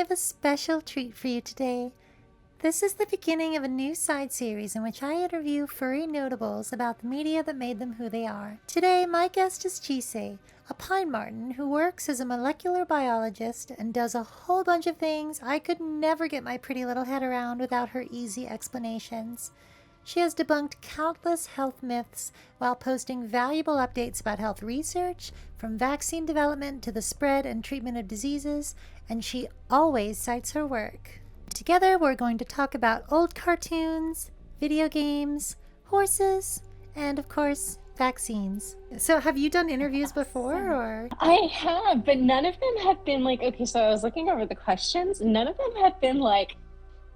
have a special treat for you today. This is the beginning of a new side series in which I interview furry notables about the media that made them who they are. Today, my guest is Chise, a pine marten who works as a molecular biologist and does a whole bunch of things I could never get my pretty little head around without her easy explanations. She has debunked countless health myths while posting valuable updates about health research, from vaccine development to the spread and treatment of diseases, and she always cites her work. Together, we're going to talk about old cartoons, video games, horses, and of course, vaccines. So have you done interviews before, or? I have, but none of them have been like, okay, so I was looking over the questions. None of them have been like,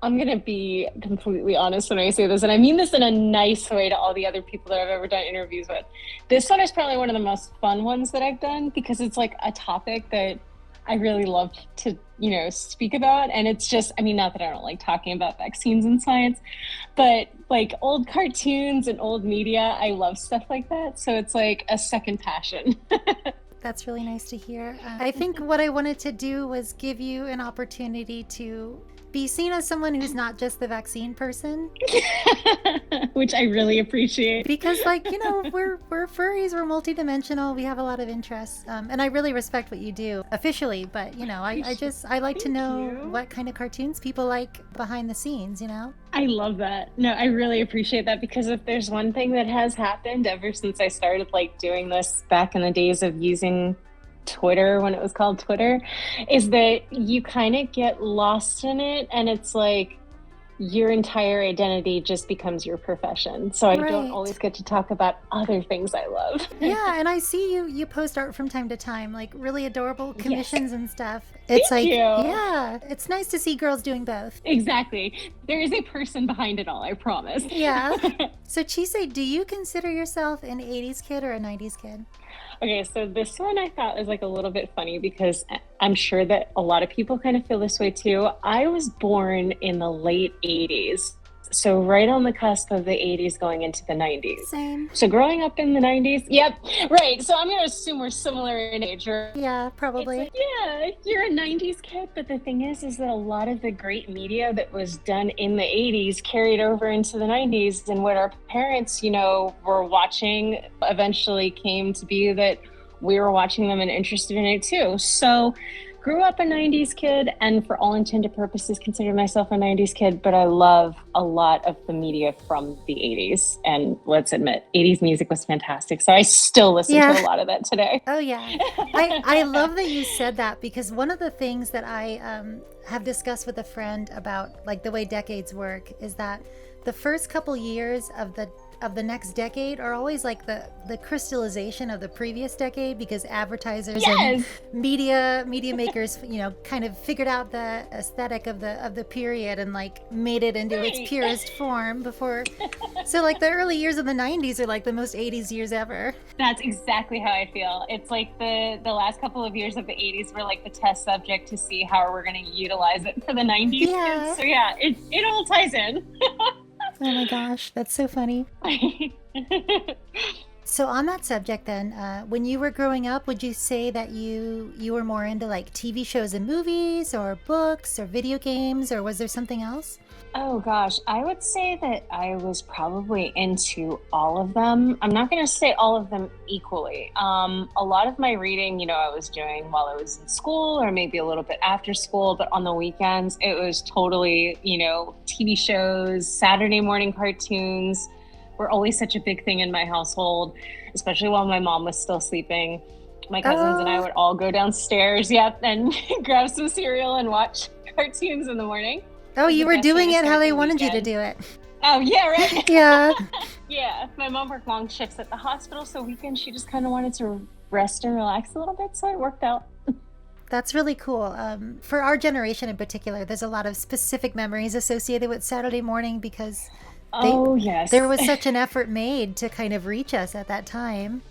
I'm going to be completely honest when I say this, and I mean this in a nice way to all the other people that I've ever done interviews with. This one is probably one of the most fun ones that I've done because it's like a topic that I really love to, speak about. And it's just, not that I don't like talking about vaccines and science, but like old cartoons and old media, I love stuff like that. So it's like a second passion. That's really nice to hear. I think what I wanted to do was give you an opportunity to be seen as someone who's not just the vaccine person. Which I really appreciate. Because we're furries, we're multidimensional, we have a lot of interests. And I really respect what you do officially, but I like to know what kind of cartoons people like behind the scenes, I love that. No, I really appreciate that, because if there's one thing that has happened ever since I started doing this back in the days of using Twitter, when it was called Twitter, is that you kind of get lost in it, and it's like your entire identity just becomes your profession. So I don't always get to talk about other things I love. Yeah, and I see you post art from time to time, like really adorable commissions and stuff. It's Thank you. Yeah, it's nice to see girls doing both. Exactly. There is a person behind it all, I promise. Yeah. So Chise, do you consider yourself an 80s kid or a 90s kid? Okay, so this one I thought was a little bit funny, because I'm sure that a lot of people kind of feel this way too. I was born in the late 80s. So right on the cusp of the 80s going into the 90s. Same. So growing up in the 90s, yep, right. So I'm going to assume we're similar in age. Yeah, probably. Yeah, you're a 90s kid, but the thing is that a lot of the great media that was done in the 80s carried over into the 90s, and what our parents, were watching eventually came to be that we were watching them and interested in it too. So grew up a 90s kid, and for all intended purposes consider myself a 90s kid, but I love a lot of the media from the 80s. And let's admit, 80s music was fantastic. So I still listen to a lot of that today. Oh, yeah. I love that you said that, because one of the things that I have discussed with a friend about the way decades work is that the first couple years of the next decade are always the crystallization of the previous decade, because advertisers and media makers kind of figured out the aesthetic of the period and made it into its purest form before. So the early years of the 90s are the most 80s years ever. That's exactly how I feel. It's the last couple of years of the 80s were the test subject to see how we're going to utilize it for the 90s kids. So yeah, it all ties in. Oh my gosh, that's so funny. So on that subject then, when you were growing up, would you say that you were more into TV shows and movies, or books, or video games, or was there something else? Oh gosh, I would say that I was probably into all of them. I'm not going to say all of them equally. A lot of my reading, I was doing while I was in school, or maybe a little bit after school, but on the weekends, it was totally, TV shows, Saturday morning cartoons were always such a big thing in my household, especially while my mom was still sleeping. My cousins and I would all go downstairs, and grab some cereal and watch cartoons in the morning. Oh, you were doing it how they wanted you to do it. Oh, yeah, right? Yeah. Yeah, my mom worked long shifts at the hospital, so weekends she just kind of wanted to rest and relax a little bit, so it worked out. That's really cool. For our generation in particular, there's a lot of specific memories associated with Saturday morning, because there was such an effort made to kind of reach us at that time.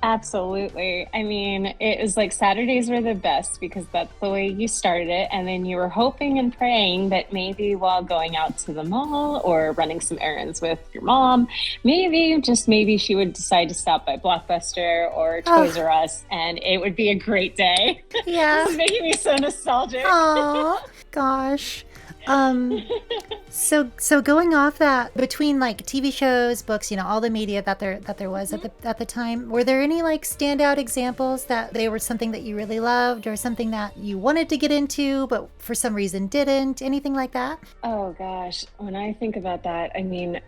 Absolutely. It was Saturdays were the best, because that's the way you started it. And then you were hoping and praying that maybe while going out to the mall or running some errands with your mom, maybe she would decide to stop by Blockbuster or Toys R Us, and it would be a great day. Yeah. This is making me so nostalgic. Aww. Gosh. So going off that, between like TV shows, books, all the media that there was at the time, were there any like standout examples that they were something that you really loved or something that you wanted to get into but for some reason didn't? Anything like that? Oh gosh, when I think about that, I mean,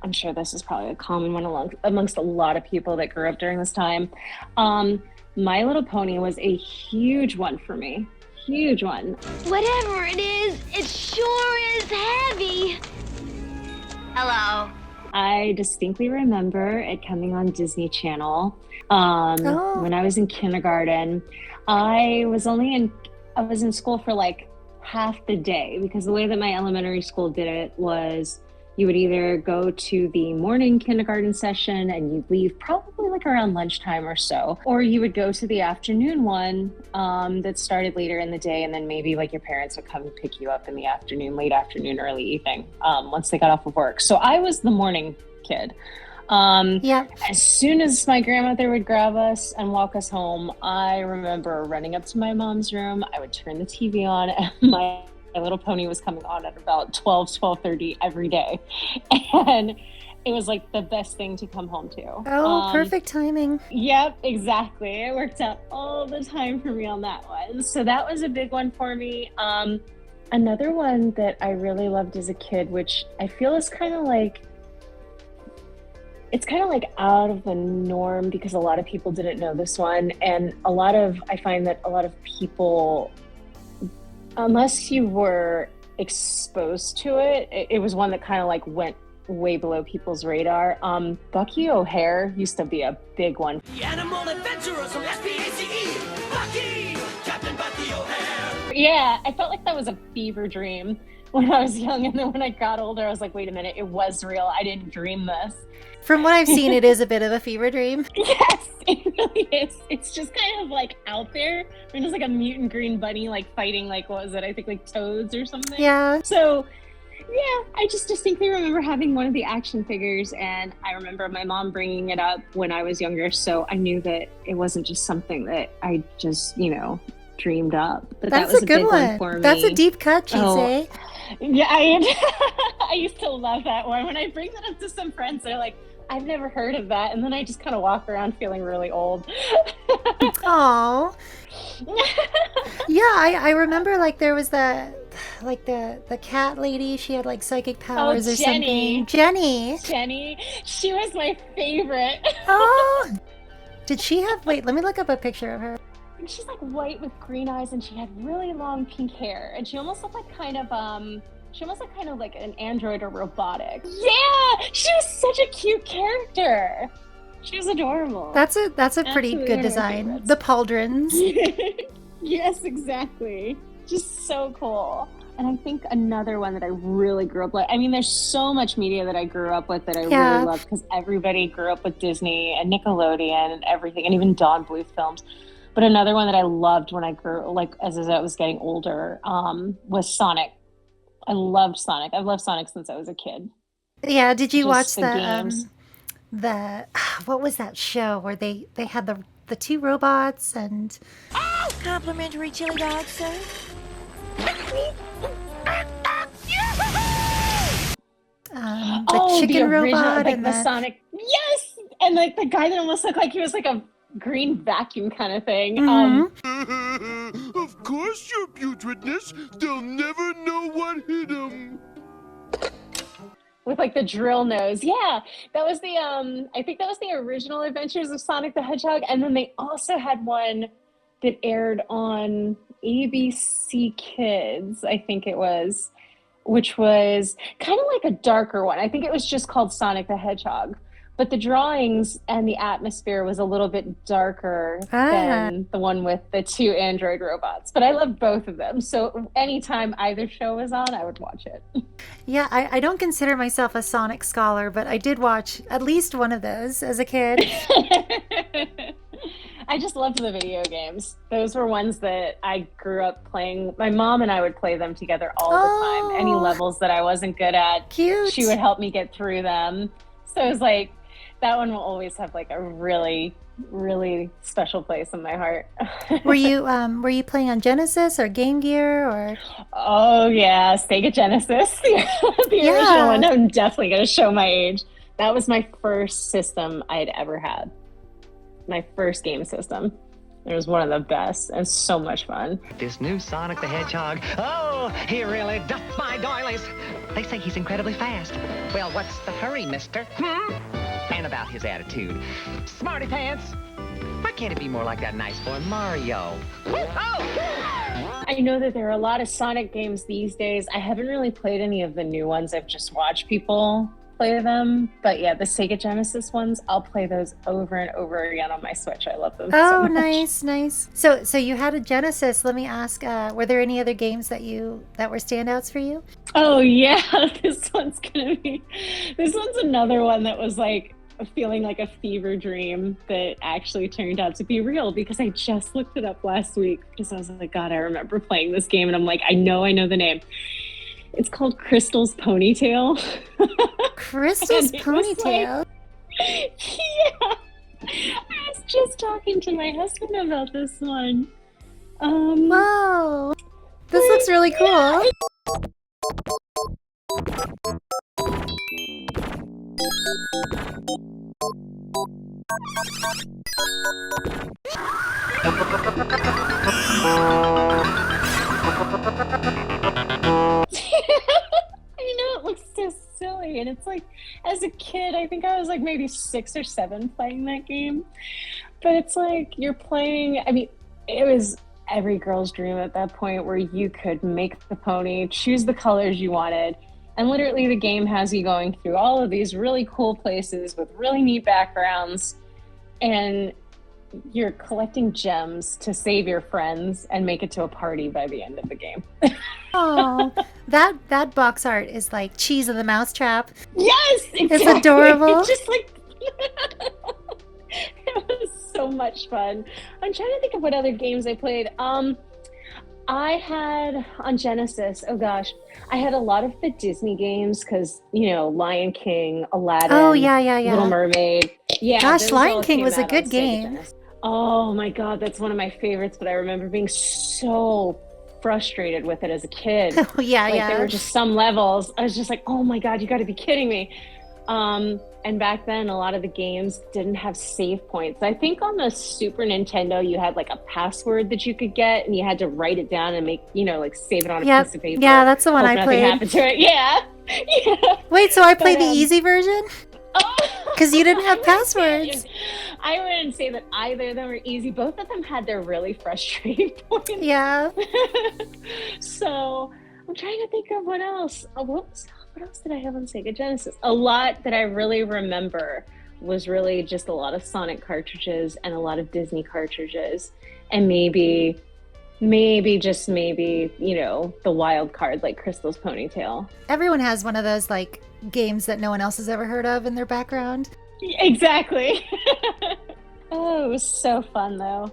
I'm sure this is probably a common one amongst a lot of people that grew up during this time. My Little Pony was a huge one for me. Huge one. Whatever it is, it sure is heavy. Hello. I distinctly remember it coming on Disney Channel when I was in kindergarten. I was in school for like half the day, because the way that my elementary school did it was you would either go to the morning kindergarten session and you'd leave probably like around lunchtime or so, or you would go to the afternoon one that started later in the day, and then maybe like your parents would come and pick you up in the afternoon, late afternoon, early evening, once they got off of work. So I was the morning kid. As soon as my grandmother would grab us and walk us home, I remember running up to my mom's room. I would turn the TV on, and my Little Pony was coming on at about 12:30 every day. And it was like the best thing to come home to. Oh, perfect timing. Yep, exactly. It worked out all the time for me on that one. So that was a big one for me. Another one that I really loved as a kid, which I feel is kind of like out of the norm because a lot of people didn't know this one. And I find that a lot of people, unless you were exposed to it, it was one that kind of like went way below people's radar. Bucky O'Hare used to be a big one. The animal adventurers from SPACE, Bucky, Captain Bucky O'Hare. Yeah, I felt like that was a fever dream when I was young, and then when I got older, I was like, wait a minute, it was real. I didn't dream this. From what I've seen, it is a bit of a fever dream. Yes, it really is. It's just kind of like out there. I mean, it's like a mutant green bunny, like fighting, like, what was it? I think like toads or something. Yeah. So, yeah, I just distinctly remember having one of the action figures, and I remember my mom bringing it up when I was younger. So I knew that it wasn't just something that I just, dreamed up. But That's that was a good big one for me. That's a deep cut, Chise. Oh. Yeah, I used to love that one. When I bring that up to some friends, they're like, I've never heard of that. And then I just kind of walk around feeling really old. Aww. Yeah, I remember like there was the cat lady. She had like psychic powers or something. Jenny. She was my favorite. Oh. Did she have, wait, let me look up a picture of her. She's like white with green eyes, and she had really long pink hair, and she almost looked like kind of like an android or robotic. Yeah, she was such a cute character. She was adorable. That's a pretty good design. The pauldrons. Yes, exactly. Just so cool. And I think another one that I really grew up with, I mean, there's so much media that I grew up with that I really love, because everybody grew up with Disney and Nickelodeon and everything, and even Don Bluth films. But another one that I loved when I grew, like as I was getting older, was Sonic. I loved Sonic. I've loved Sonic since I was a kid. Yeah, did you watch the games? What was that show where they had the two robots and... Oh! Complimentary chili dog, sir. The chicken the original, robot like and the Sonic. Yes! And like the guy that almost looked like he was like a green vacuum kind of thing. Mm-hmm. Of course, your putridness. They'll never know what hit them. With like the drill nose. Yeah, that was the I think that was the original Adventures of Sonic the Hedgehog, and then they also had one that aired on ABC Kids, I think it was, which was kind of like a darker one. I think it was just called Sonic the Hedgehog. But the drawings and the atmosphere was a little bit darker than the one with the two android robots. But I loved both of them. So anytime either show was on, I would watch it. Yeah, I don't consider myself a Sonic scholar, but I did watch at least one of those as a kid. I just loved the video games. Those were ones that I grew up playing. My mom and I would play them together all the time. Any levels that I wasn't good at, cute. She would help me get through them. So it was like, that one will always have like a really really special place in my heart. Were you playing on Genesis or Game Gear or? Oh yeah, Sega Genesis, the original one. I'm definitely gonna show my age. That was my first system I'd ever had. My first game system. It was one of the best and so much fun. This new Sonic the Hedgehog, oh, he really doth my doilies. They say he's incredibly fast. Well, what's the hurry, mister? And about his attitude. Smarty pants. Why can't it be more like that nice boy Mario? Oh! I know that there are a lot of Sonic games these days. I haven't really played any of the new ones. I've just watched people play them. But yeah, the Sega Genesis ones, I'll play those over and over again on my Switch. I love them so much. Nice. So you had a Genesis. Let me ask, were there any other games that were standouts for you? Oh yeah, this one's another one that was like feeling like a fever dream that actually turned out to be real, because I just looked it up last week because I was like, God, I remember playing this game, and I'm like, I know the name. It's called Crystal's Ponytail. Crystal's Ponytail? Yeah. I was just talking to my husband about this one. Whoa. This looks really cool. I know, it looks so silly, and it's like, as a kid, I think I was like maybe 6 or 7 playing that game, but it's like you're playing, I mean, it was every girl's dream at that point where you could make the pony, choose the colors you wanted, and literally the game has you going through all of these really cool places with really neat backgrounds, and you're collecting gems to save your friends and make it to a party by the end of the game. Oh, that box art is like Chise the Mousetrap. Yes, exactly. It's adorable. It's just like it was so much fun. I'm trying to think of what other games I played. I had on Genesis, oh gosh, I had a lot of the Disney games because, you know, Lion King, Aladdin, Oh, yeah. Little Mermaid. Yeah, Gosh, those Lion all King came was a out good on Sega game. Genesis. Oh my God, that's one of my favorites, but I remember being so frustrated with it as a kid. Yeah. There were just some levels, I was just like, oh my God, you got to be kidding me. And back then, a lot of the games didn't have save points. I think on the Super Nintendo, you had like a password that you could get, and you had to write it down and make, you know, like save it on a piece of paper. Yeah, that's the one Hope I nothing played. happened to it. Yeah. Wait, so I played the But, easy version? Because you didn't have passwords. I wouldn't say that either of them were easy. Both of them had their really frustrating points. Yeah. So I'm trying to think of what else. What else did I have on Sega Genesis? A lot that I really remember was really just a lot of Sonic cartridges and a lot of Disney cartridges, and maybe, you know, the wild card like Crystal's Ponytail. Everyone has one of those like games that no one else has ever heard of in their background. Exactly. Oh, it was so fun though.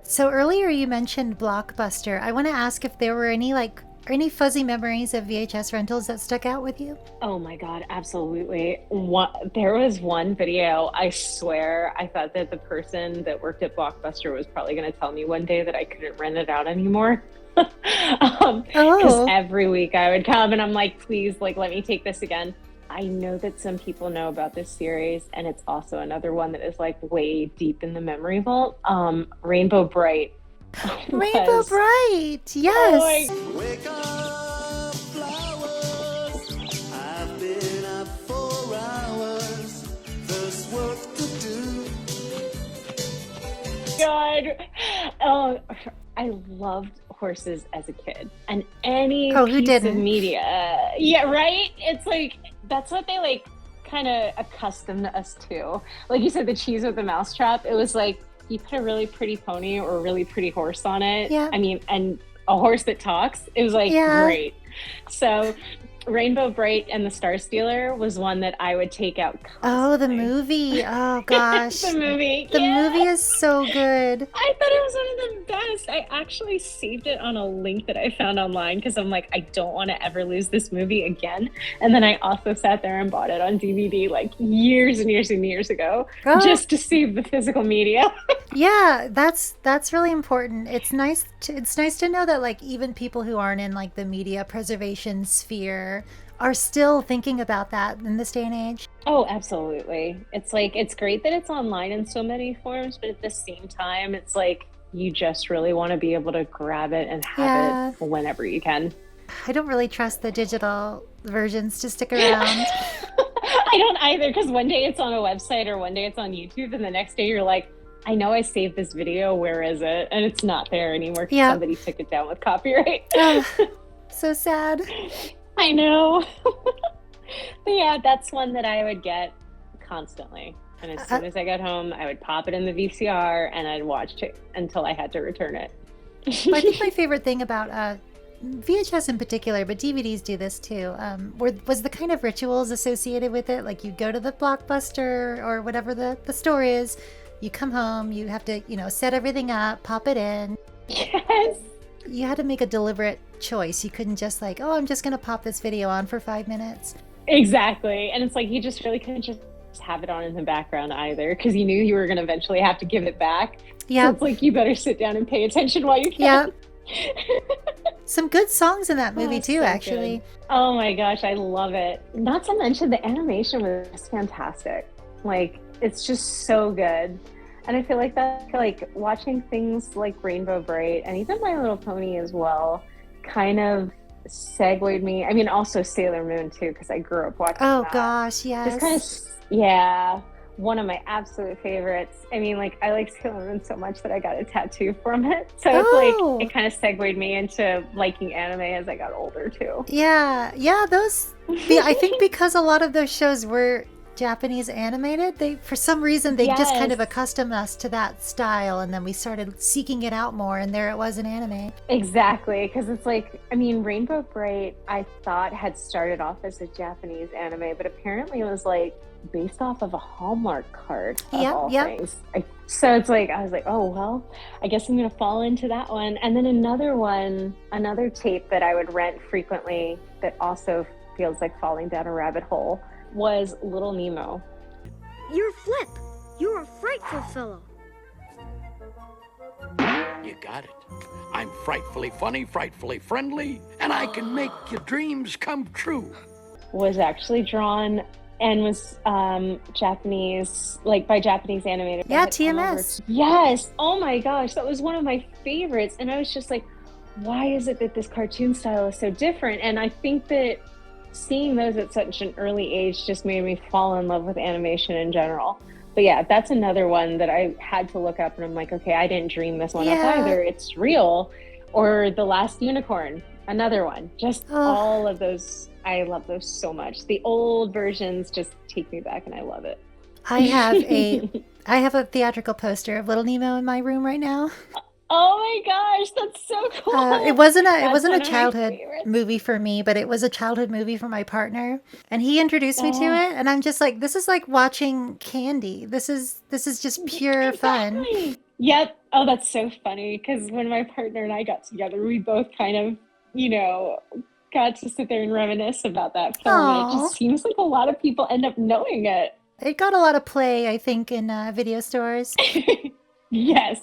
So earlier you mentioned Blockbuster. I want to ask if there were any fuzzy memories of VHS rentals that stuck out with you? Oh my God, absolutely. There was one video, I swear, I thought that the person that worked at Blockbuster was probably going to tell me one day that I couldn't rent it out anymore. Because every week I would come and I'm like, please, like, let me take this again. I know that some people know about this series, and it's also another one that is like way deep in the memory vault. Rainbow Bright. Rainbow Bright, yes. Wake up, flowers. I've been up 4 hours. There's work to do. God. Oh, I loved horses as a kid, and any who piece didn't? of media. Yeah, right? It's like, that's what they like kind of accustomed us to. Like you said, the Chise with the Mousetrap, it was like, you put a really pretty pony or a really pretty horse on it. Yeah. I mean, and a horse that talks, it was like, great. So Rainbow Bright and the Star Stealer was one that I would take out Oh, the constantly. movie. Oh, gosh. The movie. The yeah. movie is so good. I thought it was one of the best. I actually saved it on a link that I found online because I'm like, I don't want to ever lose this movie again. And then I also sat there and bought it on DVD like years and years and years ago just to save the physical media. Yeah, that's really important. It's nice to know that like even people who aren't in like the media preservation sphere are still thinking about that in this day and age. Oh, absolutely. It's like, it's great that it's online in so many forms, but at the same time, it's like you just really want to be able to grab it and have it whenever you can. I don't really trust the digital versions to stick around. I don't either, because one day it's on a website or one day it's on YouTube, and the next day you're like, I know I saved this video, where is it? And it's not there anymore because somebody took it down with copyright. So sad. I know. But yeah, that's one that I would get constantly. And as soon as I got home, I would pop it in the VCR and I'd watch it until I had to return it. Well, I think my favorite thing about VHS in particular, but DVDs do this too, was the kind of rituals associated with it. Like you go to the Blockbuster or whatever the store is, you come home, you have to, set everything up, pop it in. Yes. You had to make a deliberate choice. You couldn't just like, oh, I'm just going to pop this video on for 5 minutes. Exactly. And it's like, you just really couldn't just have it on in the background either, because you knew you were going to eventually have to give it back. Yeah. So it's like, you better sit down and pay attention while you can. Yeah. Some good songs in that movie too, so actually. Good. Oh my gosh, I love it. Not to mention the animation was fantastic. Like, it's just so good. And I feel like that, like watching things like Rainbow Bright and even My Little Pony as well, kind of segued me. I mean, also Sailor Moon too, because I grew up watching that. Gosh, yes. Just kind of, one of my absolute favorites. I mean, like, I like Sailor Moon so much that I got a tattoo from it. So it's like, it kind of segued me into liking anime as I got older too. Yeah, I think because a lot of those shows were Japanese animated, they for some reason they just kind of accustomed us to that style, and then we started seeking it out more, and there it was in anime. Exactly, because it's like, I mean, Rainbow Bright I thought had started off as a Japanese anime, but apparently it was like based off of a Hallmark card of all things. So it's like, I was like, oh well, I guess I'm gonna fall into that one. And then another tape that I would rent frequently that also feels like falling down a rabbit hole was Little Nemo. You're Flip. You're a frightful fellow. You got it. I'm frightfully funny, frightfully friendly, and I can make your dreams come true. Was actually drawn and was Japanese, like by Japanese animators. Yeah, TMS. Yes. Oh my gosh, that was one of my favorites. And I was just like, why is it that this cartoon style is so different? And I think that seeing those at such an early age just made me fall in love with animation in general. But yeah, that's another one that I had to look up, and I'm like, okay, I didn't dream this one up either. It's real. Or The Last Unicorn, another one. Just all of those. I love those so much. The old versions just take me back, and I love it. I have a theatrical poster of Little Nemo in my room right now. Oh my gosh, that's so cool. It wasn't a childhood movie for me, but it was a childhood movie for my partner, and he introduced me to it, and I'm just like, this is like watching candy. This is just pure fun. Yep. Oh, that's so funny, because when my partner and I got together, we both kind of, got to sit there and reminisce about that film. And it just seems like a lot of people end up knowing it. It got a lot of play, I think, in video stores. Yes.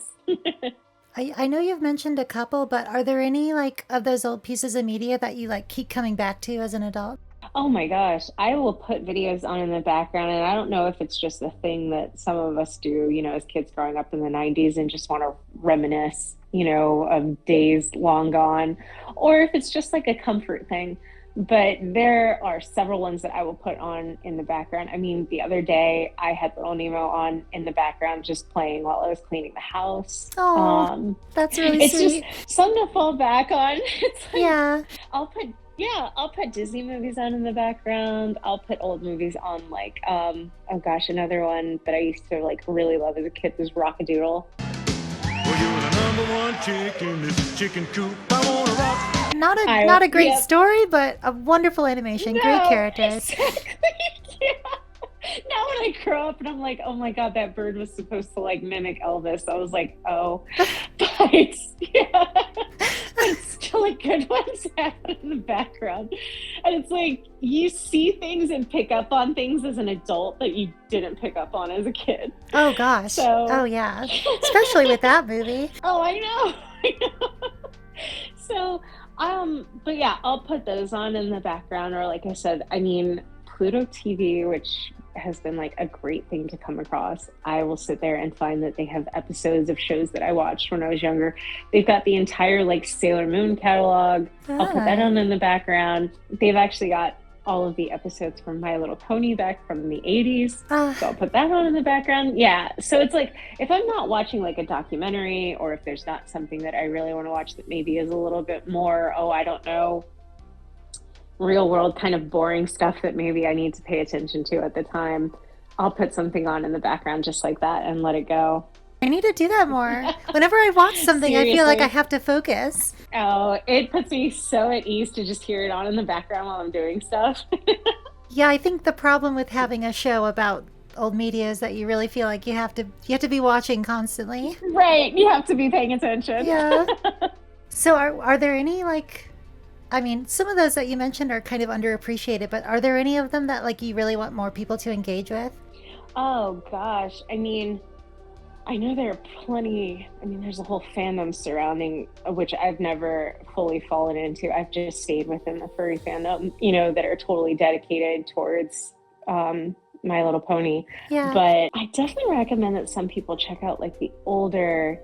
I know you've mentioned a couple, but are there any like of those old pieces of media that you like keep coming back to as an adult? Oh my gosh, I will put videos on in the background, and I don't know if it's just a thing that some of us do, as kids growing up in the 90s and just want to reminisce, of days long gone, or if it's just like a comfort thing. But there are several ones that I will put on in the background. I mean, the other day I had Little Nemo on in the background just playing while I was cleaning the house. Oh, that's really sweet. It's just something to fall back on. It's like, I'll put Disney movies on in the background. I'll put old movies on, like, another one that I used to like really love as a kid was Rockadoodle. Well, you're the number one chick in this chicken coop. I wanna rock. not a great story, but a wonderful animation, great characters. Exactly. Yeah. Now when I grow up and I'm like, oh my god, that bird was supposed to like mimic Elvis, I was like, oh, but yeah, but still like good ones happen in the background, and it's like you see things and pick up on things as an adult that you didn't pick up on as a kid. Oh gosh. Oh yeah, especially with that movie. Oh, I know. So, but yeah, I'll put those on in the background, or like I said, I mean, Pluto TV, which has been like a great thing to come across. I will sit there and find that they have episodes of shows that I watched when I was younger. They've got the entire like Sailor Moon catalog. I'll put that on in the background. They've actually got all of the episodes from My Little Pony back from the 80s. So I'll put that on in the background. Yeah. So it's like, if I'm not watching like a documentary, or if there's not something that I really want to watch that maybe is a little bit more, I don't know, real world kind of boring stuff that maybe I need to pay attention to at the time, I'll put something on in the background just like that and let it go. I need to do that more. Whenever I watch something, I feel like I have to focus. Oh, it puts me so at ease to just hear it on in the background while I'm doing stuff. Yeah, I think the problem with having a show about old media is that you really feel like you have to be watching constantly. Right, you have to be paying attention. Yeah. So are there any like, I mean, some of those that you mentioned are kind of underappreciated, but are there any of them that like you really want more people to engage with? Oh gosh, I mean, I know there are plenty. I mean, there's a whole fandom surrounding, which I've never fully fallen into. I've just stayed within the furry fandom, that are totally dedicated towards My Little Pony. Yeah. But I definitely recommend that some people check out like the older,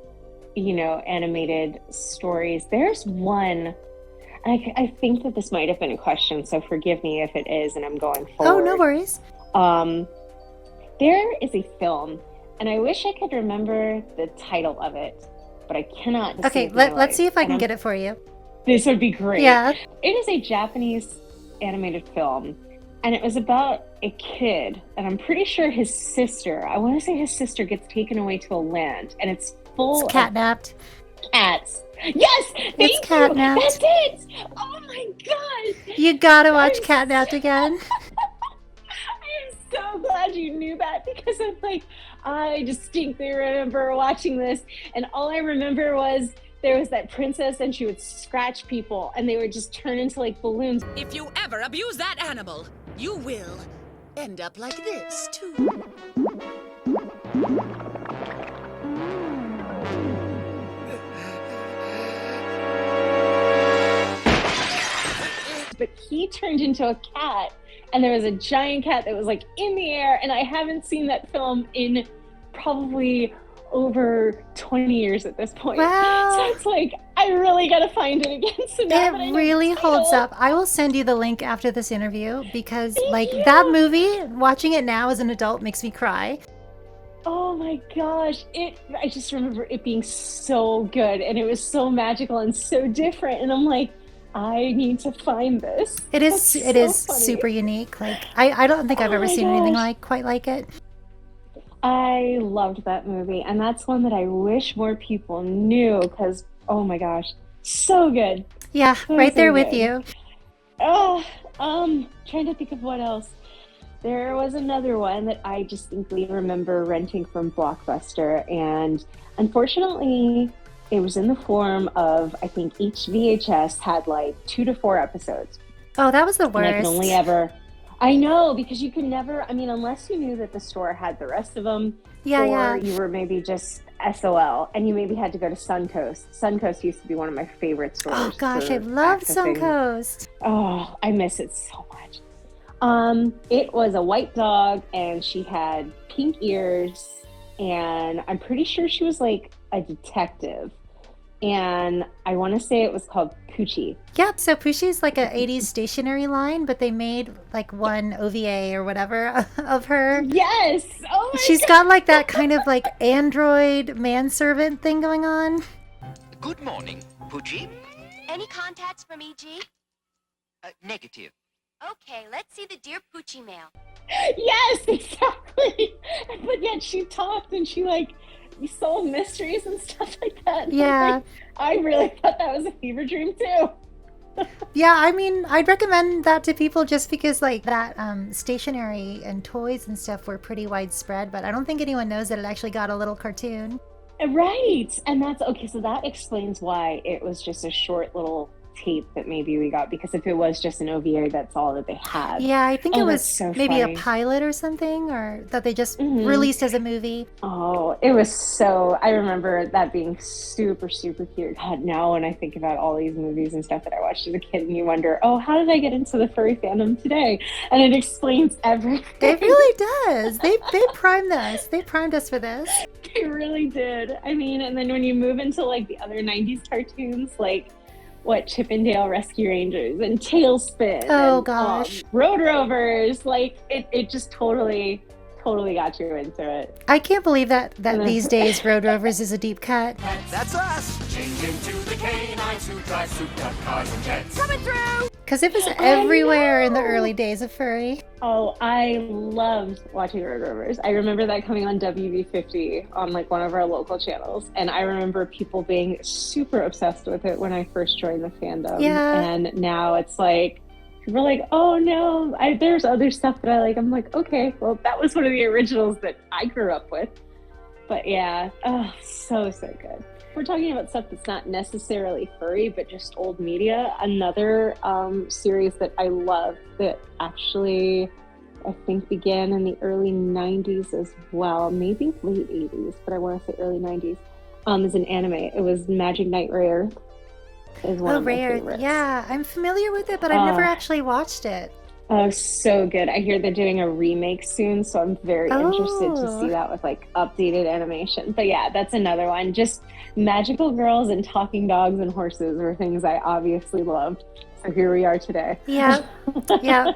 animated stories. There's one. I think that this might have been a question, so forgive me if it is, and I'm going forward. Oh, no worries. There is a film, and I wish I could remember the title of it, but I cannot. Okay, let's see if I can get it for you. This would be great. Yeah. It is a Japanese animated film, and it was about a kid, and I'm pretty sure his sister, I want to say his sister gets taken away to a land, and it's full of catnapped cats. Yes, thank you. Catnapped. That's it. Oh my god. You gotta watch Catnapped again. I am so glad you knew that, because I'm like, I distinctly remember watching this, and all I remember was there was that princess, and she would scratch people, and they would just turn into like balloons. If you ever abuse that animal, you will end up like this too. But he turned into a cat, and there was a giant cat that was like in the air, and I haven't seen that film in probably over 20 years at this point. Wow. So it's like, I really gotta find it again. So now it really holds up. I will send you the link after this interview, because that movie, watching it now as an adult makes me cry. Oh my gosh, I just remember it being so good, and it was so magical and so different, and I'm like, I need to find this. It is super unique. Like I don't think I've ever seen anything quite like it. I loved that movie, and that's one that I wish more people knew, because oh my gosh, so good. Yeah, right there with you. Oh, trying to think of what else. There was another one that I distinctly remember renting from Blockbuster, and unfortunately it was in the form of, I think each VHS had like 2 to 4 episodes. Oh, that was the worst. And I can only ever, I know, because you can never, I mean, unless you knew that the store had the rest of them, or you were maybe just SOL, and you maybe had to go to Suncoast. Suncoast used to be one of my favorite stores. Oh gosh, I love Suncoast. Oh, I miss it so much. It was a white dog, and she had pink ears, and I'm pretty sure she was like a detective, and I want to say it was called Poochie. Yep, so Poochie's like a 80s stationery line, but they made like one OVA or whatever of her. Yes! Oh my She's got like that kind of like android manservant thing going on. Good morning, Poochie. Any contacts from EG? Negative. Okay, let's see the Dear Poochie mail. Yes, exactly! But yet she talked, and she like, you solve mysteries and stuff like that. Yeah. Like, I really thought that was a fever dream too. Yeah, I mean, I'd recommend that to people just because, like, that stationery and toys and stuff were pretty widespread, but I don't think anyone knows that it actually got a little cartoon. Right. And that's okay. So that explains why it was just a short little tape that maybe we got, because if it was just an OVA, that's all that they had. Yeah, I think it was so maybe funny. a pilot or something, or that they just released as a movie. Oh, it was so, I remember that being super, super cute. God, now when I think about all these movies and stuff that I watched as a kid, and you wonder, oh, how did I get into the furry fandom today? And it explains everything. It really does. They primed us. They primed us for this. They really did. I mean, and then when you move into like the other 90s cartoons, like Chip 'n Dale Rescue Rangers and Tailspin. Oh, and, gosh. Road Rovers. Like it just totally got you into it. I can't believe that these days Road Rovers is a deep cut. That's us. Change into the canines who drive souped-up cars and jets. Coming through. Because it was everywhere in the early days of Furry. Oh, I loved watching Road Rovers. I remember that coming on WV50 on like one of our local channels. And I remember people being super obsessed with it when I first joined the fandom. Yeah. And now it's like, people are like, oh no, there's other stuff that I like. I'm like, okay, well, that was one of the originals that I grew up with. But yeah, oh, so good. We're talking about stuff that's not necessarily furry, but just old media. Another series that I love that actually I think began in the early 90s as well, maybe late 80s, but I want to say early 90s, is an anime. It was Magic Knight Rare. Is one of my favorites. Yeah, I'm familiar with it, but I've never actually watched it. Oh, so good. I hear they're doing a remake soon, so I'm very interested to see that with like updated animation. But yeah, that's another one. Just magical girls and talking dogs and horses were things I obviously loved. So here we are today. Yeah. Yeah.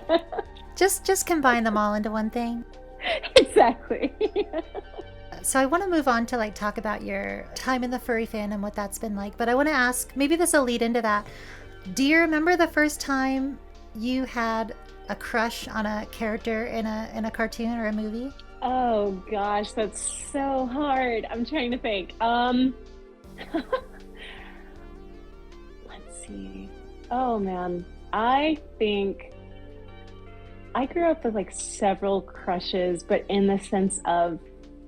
Just combine them all into one thing. Exactly. So I want to move on to like talk about your time in the furry fandom, what that's been like. But I want to ask, maybe this will lead into that. Do you remember the first time you had a crush on a character in a cartoon or a movie? Oh gosh, that's so hard. I'm trying to think. Let's see. Oh man, I think I grew up with like several crushes, but in the sense of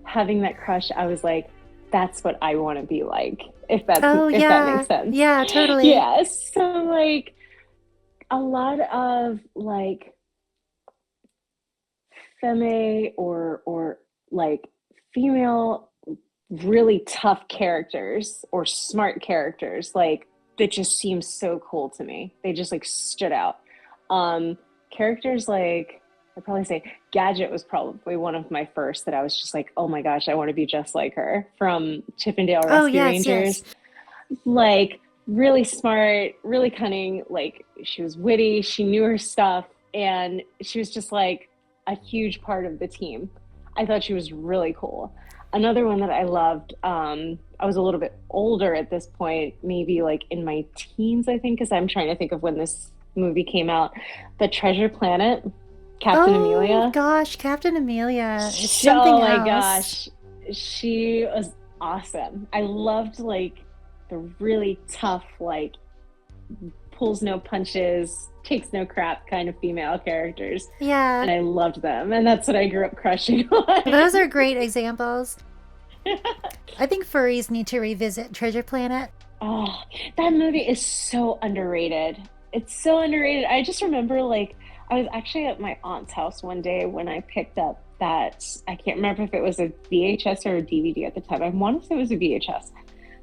having that crush, I was like, that's what I want to be like. If that makes sense. Yeah, totally. Yeah. So like a lot of like femme or like female really tough characters or smart characters, like that just seemed so cool to me. They just like stood out. Characters like, I'd probably say Gadget was probably one of my first that I was just like, oh my gosh, I want to be just like her, from Chip 'n Dale Rescue Rangers. Yes. Like really smart, really cunning, like she was witty, she knew her stuff, and she was just like a huge part of the team. I thought she was really cool. Another one that I loved, I was a little bit older at this point, maybe like in my teens, I think, because I'm trying to think of when this movie came out, but Treasure Planet, Captain Amelia. Oh gosh, Captain Amelia is something else. Oh my gosh, she was awesome. I loved like the really tough, like pulls no punches, takes no crap kind of female characters. Yeah. And I loved them, and that's what I grew up crushing on. Those are great examples. I think furries need to revisit Treasure Planet. Oh, that movie is so underrated. It's so underrated. I just remember like I was actually at my aunt's house one day when I picked up that, I can't remember if it was a VHS or a DVD at the time. I want to say it was a VHS.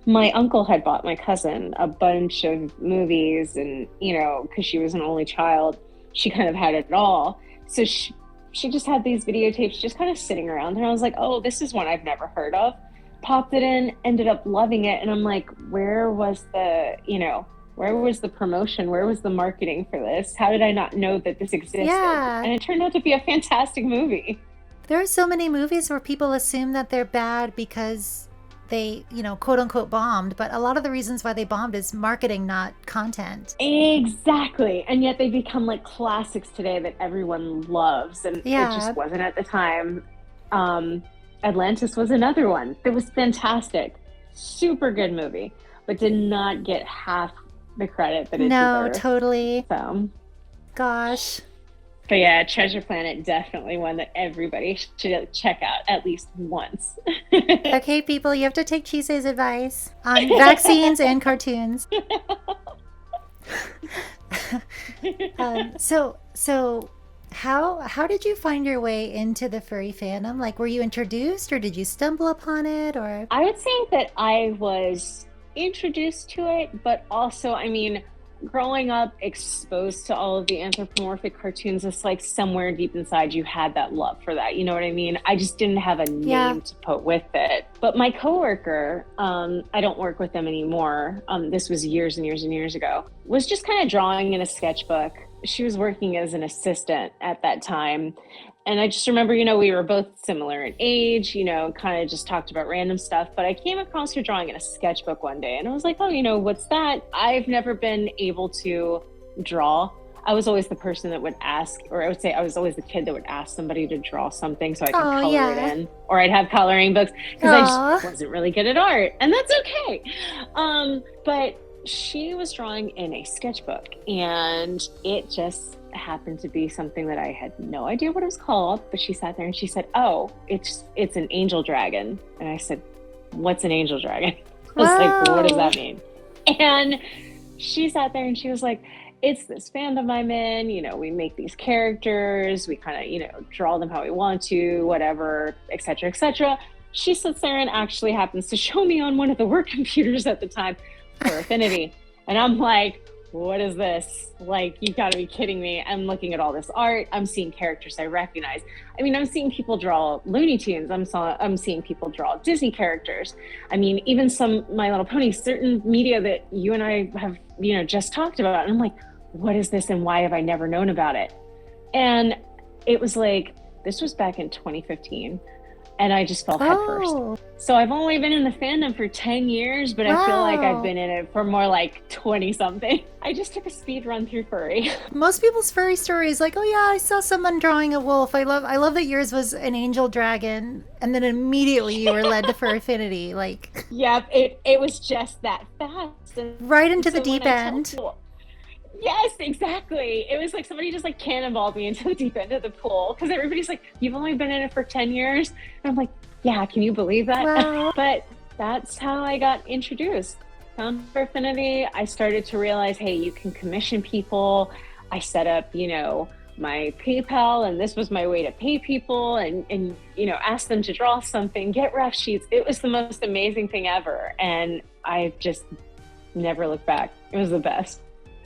My uncle had bought my cousin a bunch of movies, and, you know, because she was an only child, she kind of had it all. So she just had these videotapes just kind of sitting around, and I was like, oh, this is one I've never heard of. Popped it in, ended up loving it, and I'm like, where was the promotion? Where was the marketing for this? How did I not know that this existed? Yeah. And it turned out to be a fantastic movie. There are so many movies where people assume that they're bad because they, you know, quote unquote bombed, but a lot of the reasons why they bombed is marketing, not content. Exactly. And yet they become like classics today that everyone loves. And it just wasn't at the time. Atlantis was another one that was fantastic. Super good movie, but did not get half the credit that it No, deserves. totally. So, Gosh. but yeah, Treasure Planet, definitely one that everybody should check out at least once. Okay, people, you have to take Chise's advice on vaccines and cartoons. So how did you find your way into the furry fandom? Like, were you introduced, or did you stumble upon it, or? I would say that I was introduced to it, but also, I mean, growing up exposed to all of the anthropomorphic cartoons, it's like somewhere deep inside you had that love for that. You know what I mean? I just didn't have a name to put with it. But my coworker, I don't work with them anymore. This was years and years and years ago, was just kind of drawing in a sketchbook. She was working as an assistant at that time. And I just remember, we were both similar in age, kind of just talked about random stuff. But I came across her drawing in a sketchbook one day and I was like, oh, what's that? I've never been able to draw. I was always the person that would ask, or I would say I was always the kid that would ask somebody to draw something so I could color it in. Or I'd have coloring books because I just wasn't really good at art. And that's okay. But she was drawing in a sketchbook and it just happened to be something that I had no idea what it was called, but she sat there and she said, oh, it's an angel dragon. And I said, what's an angel dragon? I was like, what does that mean? And she sat there and she was like, it's this fandom I'm in, we make these characters, we kind of, draw them how we want to, whatever, etc., etc. She sits there and actually happens to show me on one of the work computers at the time for Affinity. And I'm like, what is this? Like, you gotta be kidding me. I'm looking at all this art. I'm seeing characters I recognize. I mean, I'm seeing people draw Looney Tunes. I'm seeing people draw Disney characters. I mean, even some My Little Pony, certain media that you and I have, just talked about. And I'm like, what is this and why have I never known about it? And it was like, this was back in 2015. And I just fell headfirst. So I've only been in the fandom for 10 years, but I feel like I've been in it for more like 20 something. I just took a speed run through furry. Most people's furry stories, like, oh yeah, I saw someone drawing a wolf. I love that yours was an angel dragon, and then immediately you were led to Fur Affinity. Like, yep, it was just that fast. And right into the deep end. Yes, exactly. It was like somebody just like cannonballed me into the deep end of the pool because everybody's like, you've only been in it for 10 years. And I'm like, yeah, can you believe that? Wow. But that's how I got introduced. Found Fur Affinity. I started to realize, hey, you can commission people. I set up, my PayPal, and this was my way to pay people and ask them to draw something, get ref sheets. It was the most amazing thing ever. And I just never looked back. It was the best.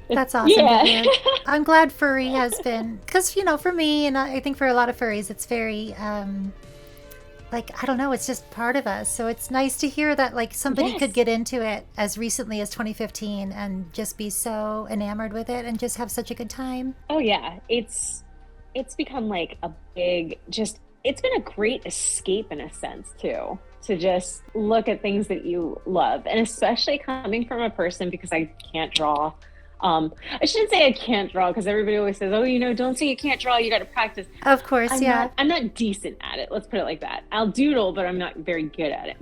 That's awesome. Yeah. I'm glad furry has been, because, for me, and I think for a lot of furries, it's very, I don't know, it's just part of us. So it's nice to hear that, like, somebody could get into it as recently as 2015 and just be so enamored with it and just have such a good time. Oh, yeah. It's become, like, a big, it's been a great escape in a sense, too. To just look at things that you love. And especially coming from a person, because I can't draw. I shouldn't say I can't draw because everybody always says, oh, don't say you can't draw, you got to practice. Of course, I'm not decent at it. Let's put it like that. I'll doodle, but I'm not very good at it.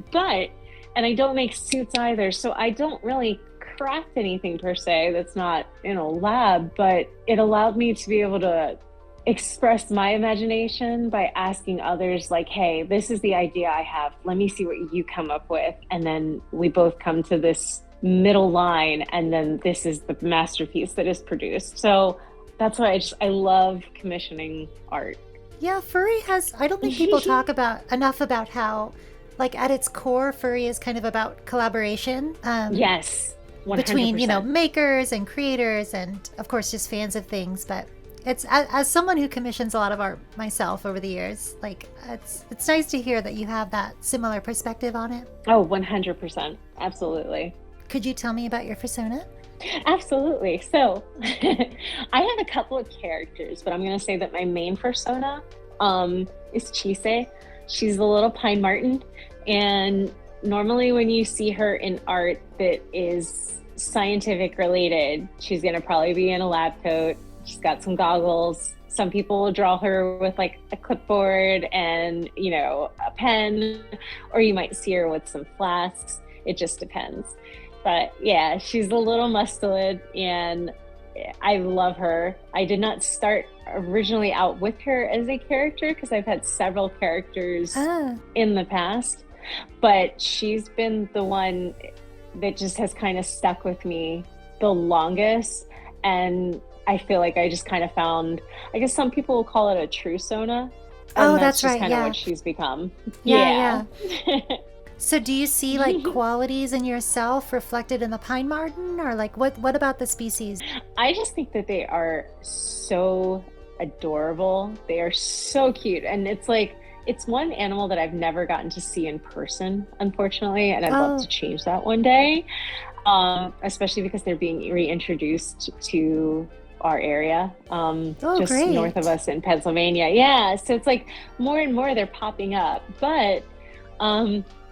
And I don't make suits either. So I don't really craft anything per se that's not in a lab, but it allowed me to be able to express my imagination by asking others like, hey, this is the idea I have. Let me see what you come up with. And then we both come to this middle line, and then this is the masterpiece that is produced. So that's why I love commissioning art. Yeah, furry has, I don't think people talk enough about how, like, at its core, furry is kind of about collaboration. Yes, 100%. Between, makers and creators and, of course, just fans of things. But it's, as someone who commissions a lot of art myself over the years, like, it's nice to hear that you have that similar perspective on it. Oh, 100%. Absolutely. Could you tell me about your persona? Absolutely. So I have a couple of characters, but I'm going to say that my main persona is Chise. She's the little pine marten. And normally when you see her in art that is scientific related, she's going to probably be in a lab coat. She's got some goggles. Some people will draw her with like a clipboard and, a pen, or you might see her with some flasks. It just depends. But yeah, she's a little mustelid and I love her. I did not start originally out with her as a character because I've had several characters in the past, but she's been the one that just has kind of stuck with me the longest. And I feel like I just kind of found, I guess some people will call it a true Sona. Oh, And that's just right. kind of Yeah. what she's become. Yeah. So do you see like qualities in yourself reflected in the pine marten, or like what about the species? I just think that they are so adorable. They are so cute. And it's like, it's one animal that I've never gotten to see in person, unfortunately. And I'd love to change that one day, especially because they're being reintroduced to our area, just great. north of us in Pennsylvania. Yeah. So it's like more and more they're popping up. But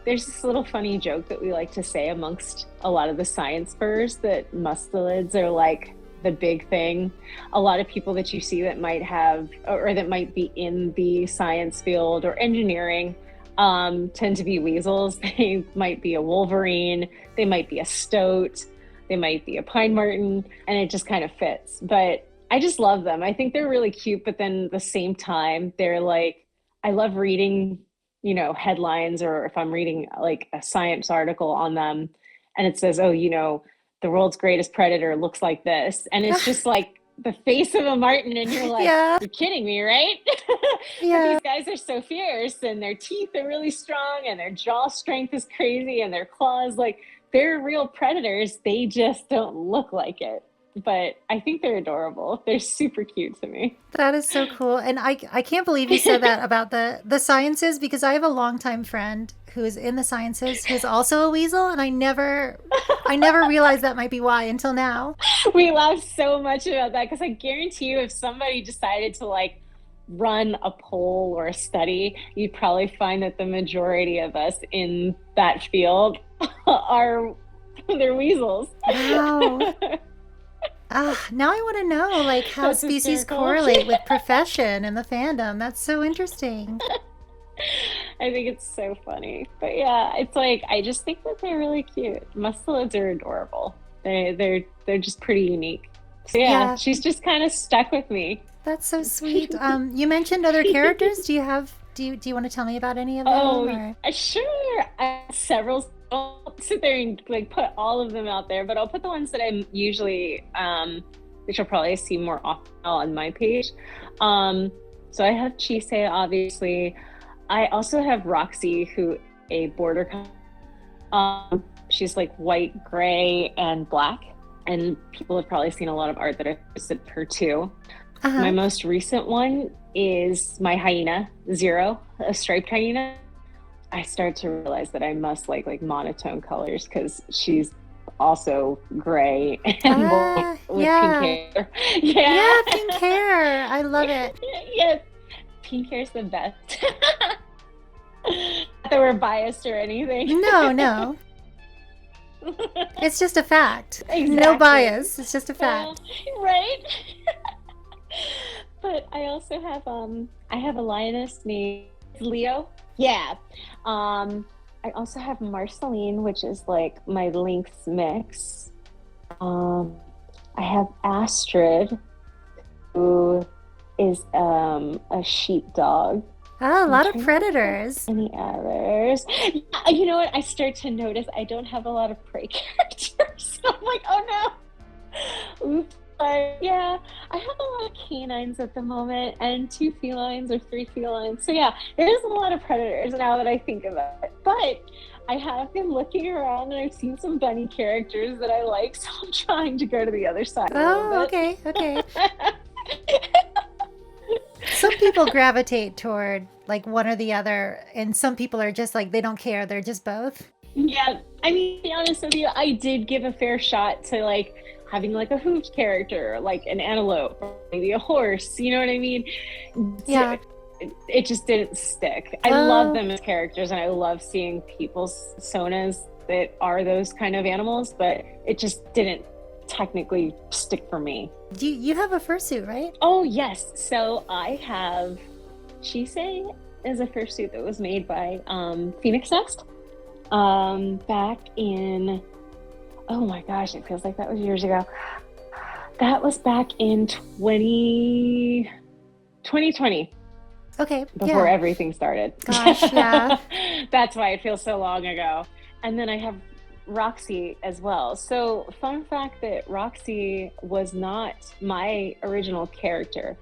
there's this little funny joke that we like to say amongst a lot of the science furs that mustelids are like the big thing. A lot of people that you see that might have, or that might be in the science field or engineering, tend to be weasels. They might be a wolverine, they might be a stoat, they might be a pine marten, and it just kind of fits. But I just love them. I think they're really cute, but then at the same time, they're like, I love reading, you know, headlines, or if I'm reading like a science article on them and it says, oh, you know, the world's greatest predator looks like this. And it's just like the face of a marten and you're like, you're kidding me, right? But these guys are so fierce and their teeth are really strong and their jaw strength is crazy and their claws, like they're real predators. They just don't look like it. But I think they're adorable. They're super cute to me. That is so cool. And I can't believe you said that about the sciences, because I have a longtime friend who is in the sciences who's also a weasel, and I never realized that might be why until now. We laugh so much about that because I guarantee you if somebody decided to like run a poll or a study, you'd probably find that the majority of us in that field are they're weasels. Wow. Now I want to know like how That's species hysterical. correlate with profession and the fandom. That's so interesting. I think it's so funny. But yeah, it's like I just think that they're really cute. Mustelids are adorable. They're just pretty unique. So yeah, she's just kind of stuck with me. That's so sweet. You mentioned other characters. Do you want to tell me about any of them? Oh, sure. I have several. I'll sit there and like put all of them out there, but I'll put the ones that I'm usually, which you'll probably see more often on my page. So I have Chise, obviously. I also have Roxy, who a border collie. She's like white, gray, and black, and people have probably seen a lot of art that I've posted her too. My most recent one is my hyena, Zero, a striped hyena. I started to realize that I must like monotone colors because she's also gray and with pink hair. Yeah, pink hair. I love it. Yes, pink hair's the best. Not that we're biased or anything. No. It's just a fact. Exactly. No bias. It's just a fact. Right? But I also have I have a lioness named Leo. Yeah. I also have Marceline, which is like my lynx mix. I have Astrid, who is a sheepdog. Oh, a lot of predators. Any others? You know what? I start to notice I don't have a lot of prey characters. So I'm like, oh no. Oops. Yeah, I have a lot of canines at the moment, and 2 felines or 3 felines. So yeah, there's a lot of predators now that I think about it. But I have been looking around and I've seen some bunny characters that I like, so I'm trying to go to the other side. Oh, okay. Some people gravitate toward like one or the other, and some people are just like, they don't care. They're just both. Yeah, I mean, to be honest with you, I did give a fair shot to like having like a hooved character, like an antelope, or maybe a horse, you know what I mean? Yeah. It just didn't stick. I love them as characters, and I love seeing people's sonas that are those kind of animals, but it just didn't technically stick for me. You have a fursuit, right? Oh, yes. So I have Chise is a fursuit that was made by Phoenix Nest back in Oh my gosh, it feels like that was years ago. That was back in 2020. Okay. Before yeah. everything started. Gosh, yeah. That's why it feels so long ago. And then I have Roxy as well. So fun fact that Roxy was not my original character.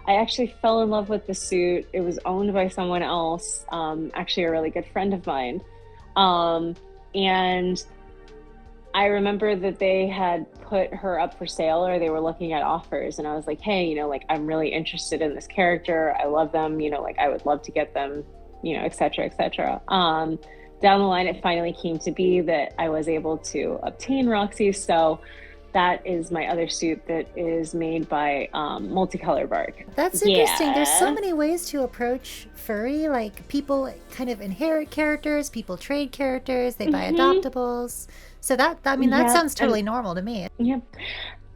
I actually fell in love with the suit. It was owned by someone else, actually a really good friend of mine. And I remember that they had put her up for sale, or they were looking at offers, and I was like, hey, you know, like, I'm really interested in this character. I love them, you know, like, I would love to get them, you know, et cetera, et cetera. Down the line, it finally came to be that I was able to obtain Roxy. So that is my other suit that is made by Multicolor Bark. That's interesting. There's so many ways to approach furry. Like, people kind of inherit characters, people trade characters, they buy adoptables. So that sounds totally normal to me. Yep.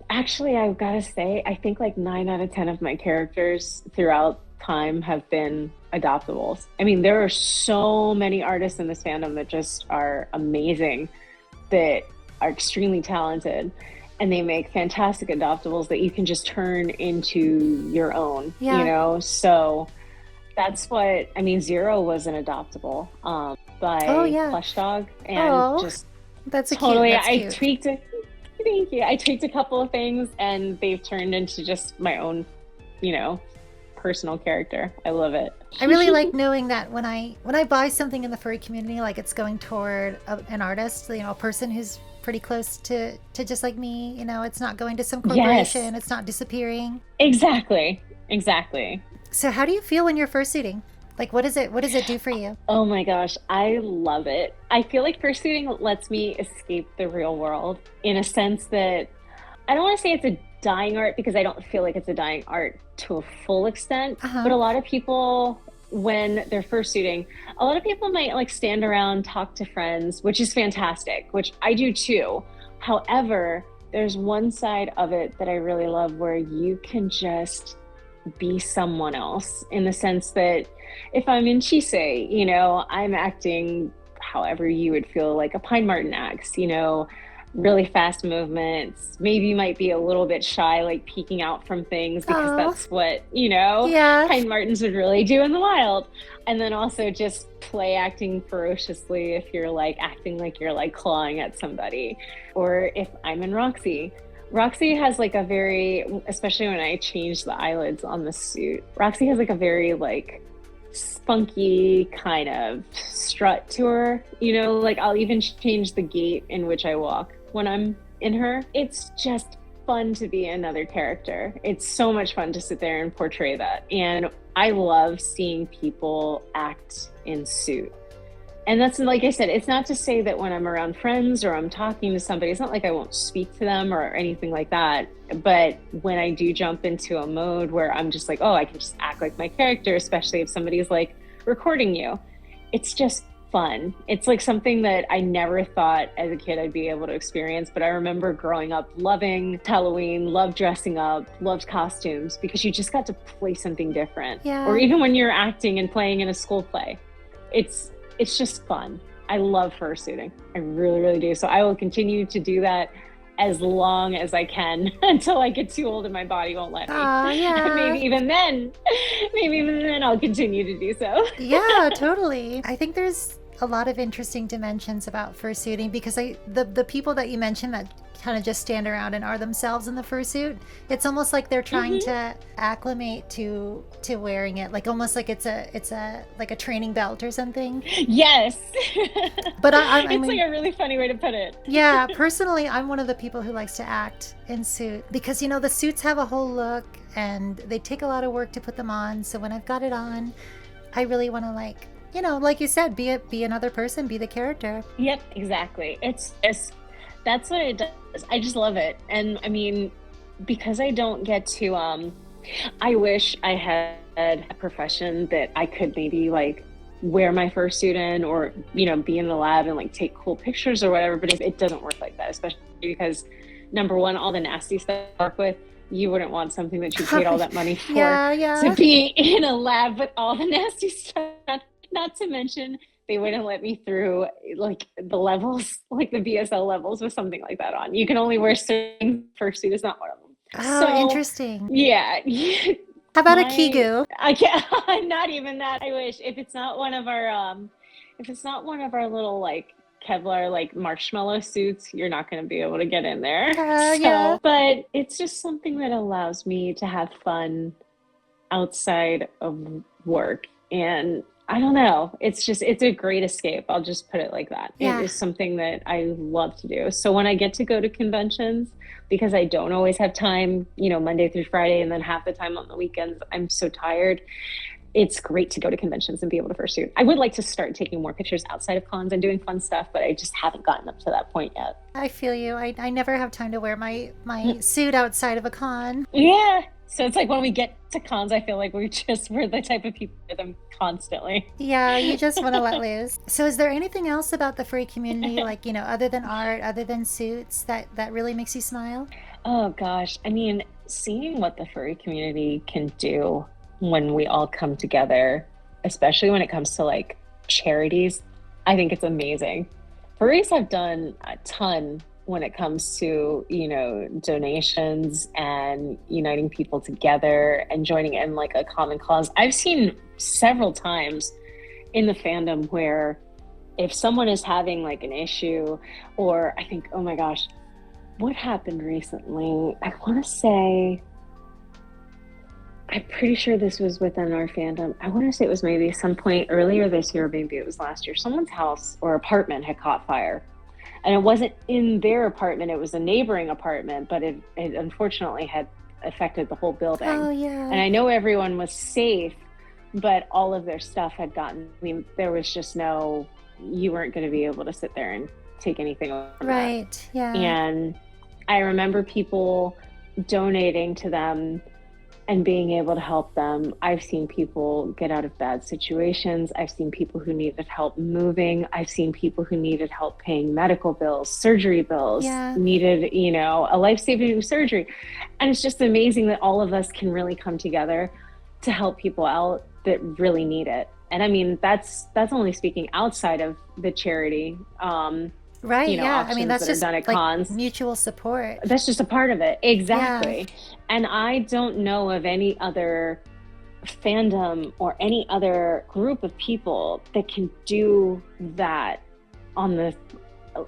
Actually, I've got to say, I think like 9 out of 10 of my characters throughout time have been adoptables. I mean, there are so many artists in this fandom that just are amazing, that are extremely talented, and they make fantastic adoptables that you can just turn into your own, you know? So that's what, I mean, Zero was an adoptable by Plush Dog, and just that's totally, cute. I tweaked it. Thank you. I tweaked a couple of things, and they've turned into just my own, you know, personal character. I love it. I really like knowing that when I buy something in the furry community, like, it's going toward an artist, you know, a person who's pretty close to just like me, you know, it's not going to some corporation, it's not disappearing. Exactly. So how do you feel when you're fursuiting? Like, what does it do for you? Oh my gosh, I love it. I feel like fursuiting lets me escape the real world, in a sense that I don't want to say it's a dying art, because I don't feel like it's a dying art to a full extent. But a lot of people, when they're fursuiting, a lot of people might like stand around, talk to friends, which is fantastic, which I do too. However, there's one side of it that I really love, where you can just be someone else, in the sense that if I'm in Chise, you know, I'm acting however you would feel like a pine marten acts, you know, really fast movements. Maybe you might be a little bit shy, like peeking out from things, because that's what, you know, pine martens would really do in the wild. And then also just play acting ferociously if you're like acting like you're like clawing at somebody. Or if I'm in Roxy has like a very, especially when I change the eyelids on the suit, Roxy has like a very like spunky kind of strut to her, you know, like I'll even change the gait in which I walk when I'm in her. It's just fun to be another character. It's so much fun to sit there and portray that. And I love seeing people act in suit. And that's, like I said, it's not to say that when I'm around friends or I'm talking to somebody, it's not like I won't speak to them or anything like that. But when I do jump into a mode where I'm just like, oh, I can just act like my character, especially if somebody's like recording you, it's just fun. It's like something that I never thought as a kid I'd be able to experience. But I remember growing up loving Halloween, loved dressing up, loved costumes, because you just got to play something different. Or even when you're acting and playing in a school play, it's just fun. I love fursuiting. I really, really do. So I will continue to do that as long as I can until I get too old and my body won't let me. Maybe even then I'll continue to do so. Yeah, totally. I think there's a lot of interesting dimensions about fursuiting, because the people that you mentioned that kind of just stand around and are themselves in the fursuit, it's almost like they're trying to acclimate to wearing it, like almost like it's a like a training belt or something. Yes. But I mean, like a really funny way to put it. Yeah, personally, I'm one of the people who likes to act in suit, because, you know, the suits have a whole look and they take a lot of work to put them on. So when I've got it on, I really want to, like, you know, like you said, be another person, be the character. Yep, exactly. That's what it does. I just love it. And I mean, because I don't get to, I wish I had a profession that I could maybe like wear my fursuit in, or, you know, be in the lab and like take cool pictures or whatever. But it doesn't work like that, especially because, number one, all the nasty stuff I work with, you wouldn't want something that you paid all that money for to be in a lab with all the nasty stuff. Not to mention they wouldn't let me through like the levels, like the BSL levels with something like that on. You can only wear certain. Fursuit is not one of them. Oh, So, interesting. yeah. How about a kigu? I can't, not even that. I wish. If it's not one of our little like Kevlar like marshmallow suits, you're not going to be able to get in there. Yeah. But it's just something that allows me to have fun outside of work. And I don't know, it's a great escape. I'll just put it like that. Yeah. It is something that I love to do. So when I get to go to conventions, because I don't always have time, Monday through Friday, and then half the time on the weekends, I'm so tired. It's great to go to conventions and be able to fursuit. I would like to start taking more pictures outside of cons and doing fun stuff, but I just haven't gotten up to that point yet. I feel you. I never have time to wear my suit outside of a con. Yeah. So it's like when we get to cons, I feel like we're the type of people with them constantly. Yeah, you just want to let loose. So is there anything else about the furry community, like, other than art, other than suits, that really makes you smile? Oh, gosh. I mean, seeing what the furry community can do when we all come together, especially when it comes to, like, charities, I think it's amazing. Furries have done a ton when it comes to, donations and uniting people together and joining in like a common cause. I've seen several times in the fandom where if someone is having like an issue, or I think, oh my gosh, what happened recently? I want to say, I'm pretty sure this was within our fandom. I want to say it was maybe some point earlier this year, or maybe it was last year. Someone's house or apartment had caught fire. And it wasn't in their apartment, it was a neighboring apartment, but it unfortunately had affected the whole building. Oh, yeah. And I know everyone was safe, but all of their stuff had there was just you weren't going to be able to sit there and take anything over. Right, yeah. And I remember people donating to them and being able to help them. I've seen people get out of bad situations. I've seen people who needed help moving. I've seen people who needed help paying medical bills, surgery bills, needed, a life-saving surgery. And it's just amazing that all of us can really come together to help people out that really need it. And I mean, that's only speaking outside of the charity. Right, yeah. I mean, that's just like cons. Mutual support. That's just a part of it. Exactly. Yeah. And I don't know of any other fandom or any other group of people that can do that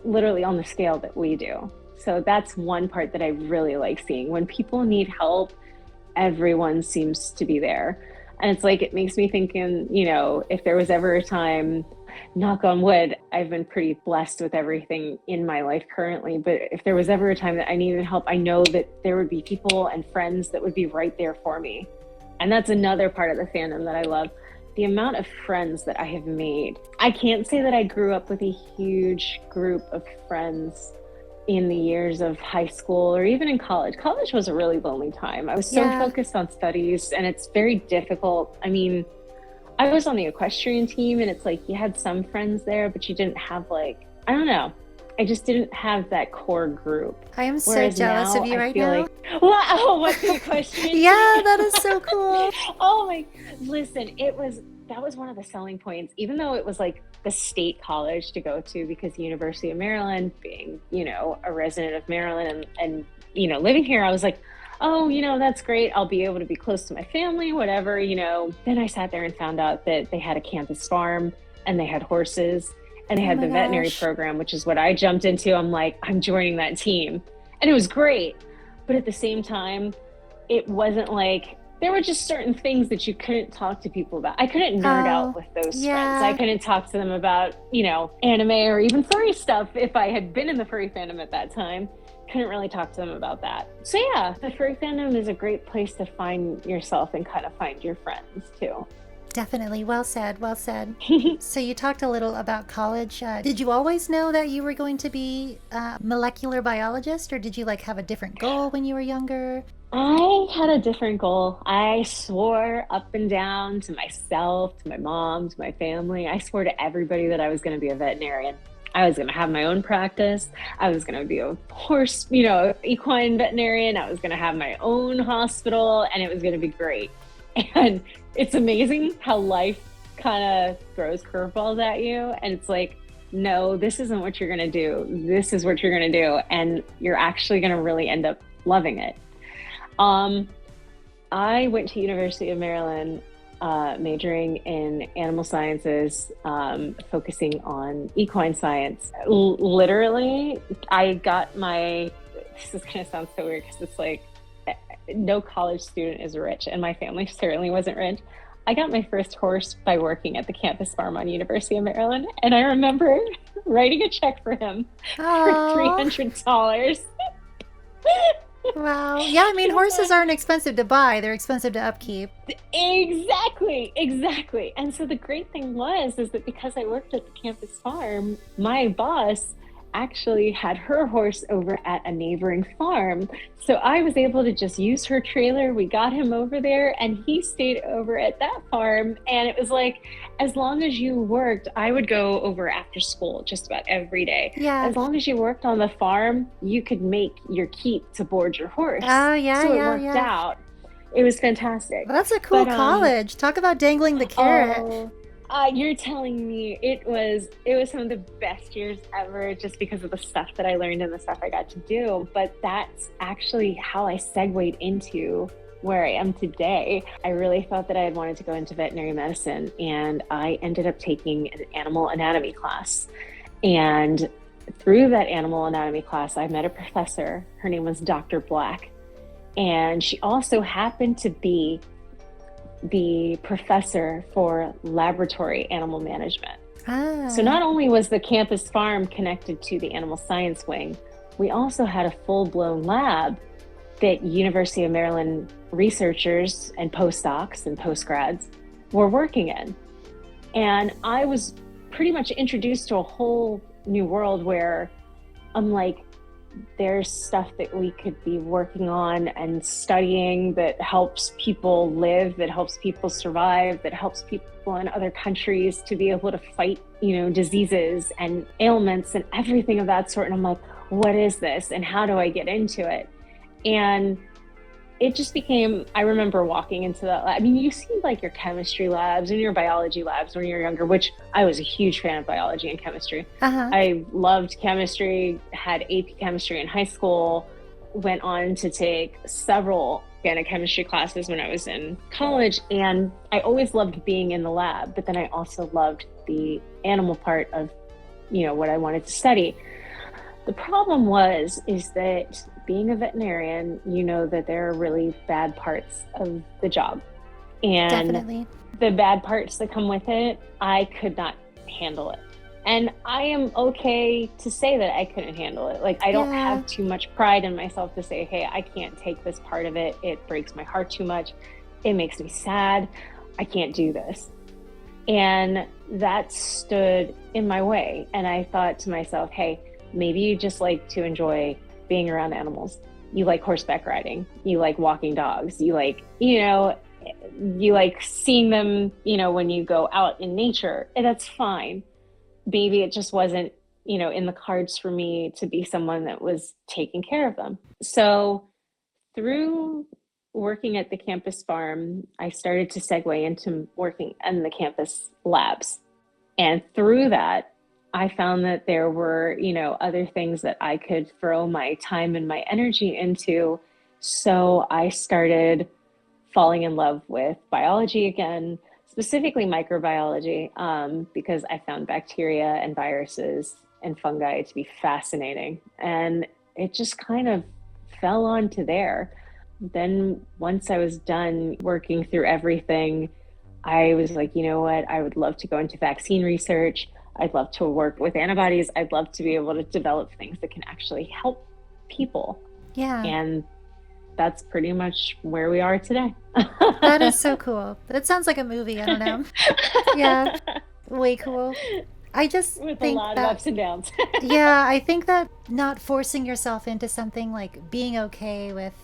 literally on the scale that we do. So that's one part that I really like seeing. When people need help, everyone seems to be there. And it's like, it makes me thinking, if there was ever a time, knock on wood, I've been pretty blessed with everything in my life currently, but if there was ever a time that I needed help, I know that there would be people and friends that would be right there for me. And that's another part of the fandom that I love. The amount of friends that I have made. I can't say that I grew up with a huge group of friends in the years of high school or even in college. College was a really lonely time. I was so focused on studies, and it's very difficult. I mean, I was on the equestrian team, and it's like you had some friends there, but you didn't have I don't know. I just didn't have that core group. I am so jealous of you right now. Wow, what's the equestrian team? Yeah, that is so cool. Oh my, listen, that was one of the selling points, even though it was like the state college to go to, because the University of Maryland, being, a resident of Maryland and living here, I was like, oh, that's great. I'll be able to be close to my family, whatever, Then I sat there and found out that they had a campus farm and they had horses and they had the veterinary program, which is what I jumped into. I'm like, I'm joining that team. And it was great. But at the same time, it wasn't like, there were just certain things that you couldn't talk to people about. I couldn't nerd out with those friends. I couldn't talk to them about, anime or even furry stuff if I had been in the furry fandom at that time. Couldn't really talk to them about that. So yeah, the furry fandom is a great place to find yourself and kind of find your friends too. Definitely. Well said. Well said. So you talked a little about college. Did you always know that you were going to be a molecular biologist, or did you have a different goal when you were younger? I had a different goal. I swore up and down to myself, to my mom, to my family. I swore to everybody that I was going to be a veterinarian. I was going to have my own practice. I was going to be a horse, equine veterinarian. I was going to have my own hospital, and it was going to be great. And it's amazing how life kind of throws curveballs at you, and it's like, no, this isn't what you're going to do. This is what you're going to do. And you're actually going to really end up loving it. I went to University of Maryland, majoring in animal sciences, focusing on equine science. Literally, I got this is going to sound so weird because it's like, no college student is rich, and my family certainly wasn't rich. I got my first horse by working at the campus farm on University of Maryland, and I remember writing a check for him for $300. Wow. Yeah, I mean, horses aren't expensive to buy. They're expensive to upkeep. Exactly. And so the great thing is that because I worked at the campus farm, my boss actually had her horse over at a neighboring farm. So I was able to just use her trailer. We got him over there and he stayed over at that farm. And it was like, as long as you worked, I would go over after school just about every day. Yeah. As long as you worked on the farm, you could make your keep to board your horse. Oh, yeah, so it yeah, worked yeah. out. It was fantastic. Well, that's a cool college. Talk about dangling the carrot. You're telling me it was some of the best years ever, just because of the stuff that I learned and the stuff I got to do. But that's actually how I segued into where I am today. I really thought that I had wanted to go into veterinary medicine, and I ended up taking an animal anatomy class. And through that animal anatomy class, I met a professor. Her name was Dr. Black. And she also happened to be the professor for laboratory animal management. So not only was the campus farm connected to the animal science wing, we also had a full-blown lab that University of Maryland researchers and postdocs and postgrads were working in. And I was pretty much introduced to a whole new world where I'm like, there's stuff that we could be working on and studying that helps people live, that helps people survive, that helps people in other countries to be able to fight, diseases and ailments and everything of that sort. And I'm like, what is this? And how do I get into it? And it just became, I remember walking into that lab. I mean, you see like your chemistry labs and your biology labs when you're younger, which I was a huge fan of biology and chemistry. I loved chemistry, had AP chemistry in high school, went on to take several organic chemistry classes when I was in college. And I always loved being in the lab, but then I also loved the animal part of, what I wanted to study. The problem is that being a veterinarian, that there are really bad parts of the job. And Definitely. The bad parts that come with it, I could not handle it. And I am okay to say that I couldn't handle it. Like, I don't have too much pride in myself to say, hey, I can't take this part of it. It breaks my heart too much. It makes me sad. I can't do this. And that stood in my way. And I thought to myself, hey, maybe you just like to enjoy being around animals. You like horseback riding. You like walking dogs. You like, you like seeing them, when you go out in nature. And that's fine. Maybe it just wasn't, in the cards for me to be someone that was taking care of them. So through working at the campus farm, I started to segue into working in the campus labs. And through that, I found that there were, other things that I could throw my time and my energy into. So I started falling in love with biology again, specifically microbiology, because I found bacteria and viruses and fungi to be fascinating. And it just kind of fell onto there. Then once I was done working through everything, I was like, you know what? I would love to go into vaccine research. I'd love to work with antibodies. I'd love to be able to develop things that can actually help people. Yeah. And that's pretty much where we are today. That is so cool. That sounds like a movie. I don't know. Yeah. Way cool. I just with think a lot of ups and downs. Yeah, I think that not forcing yourself into something, like being okay with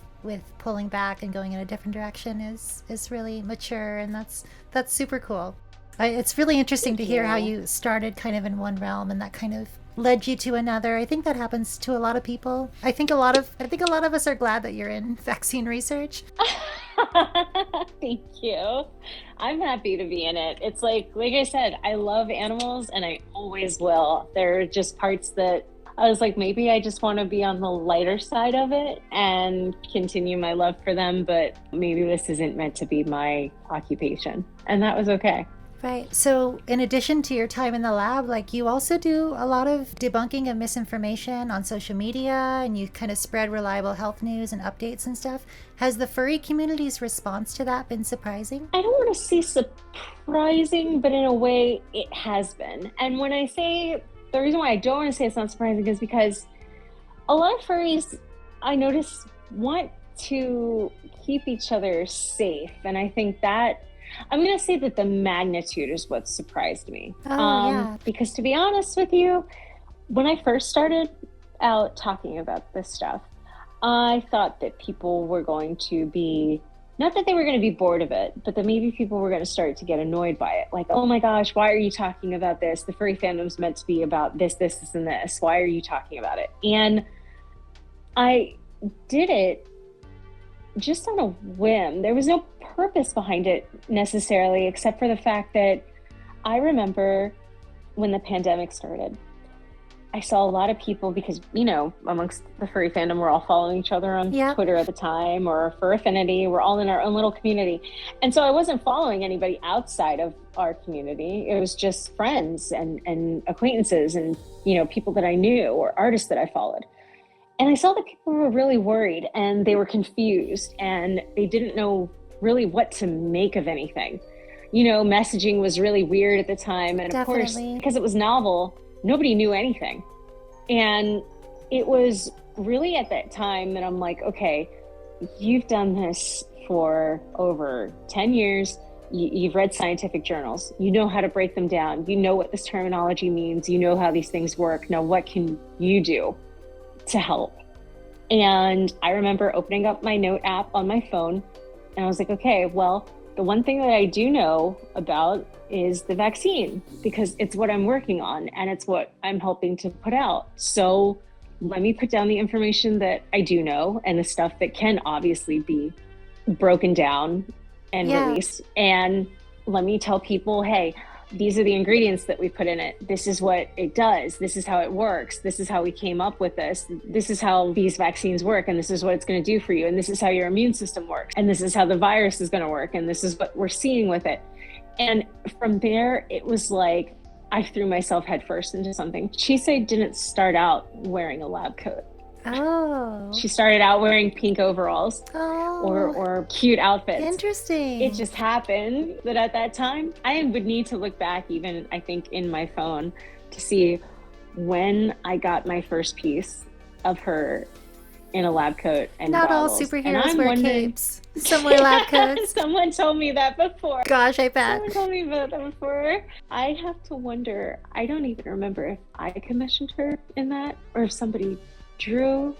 pulling back and going in a different direction is really mature, and that's super cool. It's really interesting to hear how you started kind of in one realm and that kind of led you to another. I think that happens to a lot of people. I think a lot of us are glad that you're in vaccine research. Thank you. I'm happy to be in it. It's like I said, I love animals and I always will. There are just parts that I was like, maybe I just want to be on the lighter side of it and continue my love for them, but maybe this isn't meant to be my occupation. And that was okay. Right. So in addition to your time in the lab, like you also do a lot of debunking of misinformation on social media, and you kind of spread reliable health news and updates and stuff. Has the furry community's response to that been surprising? I don't want to say surprising, but in a way it has been. And when I say, the reason why I don't want to say it's not surprising is because a lot of furries, I notice, want to keep each other safe. And I think that I'm going to say that the magnitude is what surprised me. Yeah. Because to be honest with you, when I first started out talking about this stuff, I thought that people were going to be, not that they were going to be bored of it, but that maybe people were going to start to get annoyed by it. Like, oh my gosh, why are you talking about this? The furry fandom's meant to be about this, this, this, and this. Why are you talking about it? And I did it just on a whim. There was no purpose behind it necessarily, except for the fact that I remember when the pandemic started, I saw a lot of people, because, you know, amongst the furry fandom, we're all following each other on Twitter at the time, or Fur Affinity. We're all in our own little community. And so I wasn't following anybody outside of our community. It was just friends and acquaintances and, you know, people that I knew or artists that I followed. And I saw that people were really worried and they were confused and they didn't know really what to make of anything. You know, messaging was really weird at the time. And of course, because it was novel, nobody knew anything. And it was really at that time that I'm like, okay, you've done this for over 10 years. You've read scientific journals. You know how to break them down. You know what this terminology means. You know how these things work. Now, what can you do to help? And I remember opening up my note app on my phone and I was like, okay, well, the one thing that I do know about is the vaccine, because it's what I'm working on and it's what I'm helping to put out. So let me put down the information that I do know and the stuff that can obviously be broken down and released. And let me tell people, hey, these are the ingredients that we put in it. This is what it does. This is how it works. This is how we came up with this. This is how these vaccines work. And this is what it's going to do for you. And this is how your immune system works. And this is how the virus is going to work. And this is what we're seeing with it. And from there, it was like I threw myself headfirst into something. Chise didn't start out wearing a lab coat. Oh. She started out wearing pink overalls or cute outfits. Interesting. It just happened that at that time, I would need to look back even, I think, in my phone to see when I got my first piece of her in a lab coat and Not goggles. all superheroes wear capes. Some wear lab coats. Someone told me that before. Gosh, I bet. Someone told me about that before. I have to wonder, I don't even remember if I commissioned her in that or if somebody drew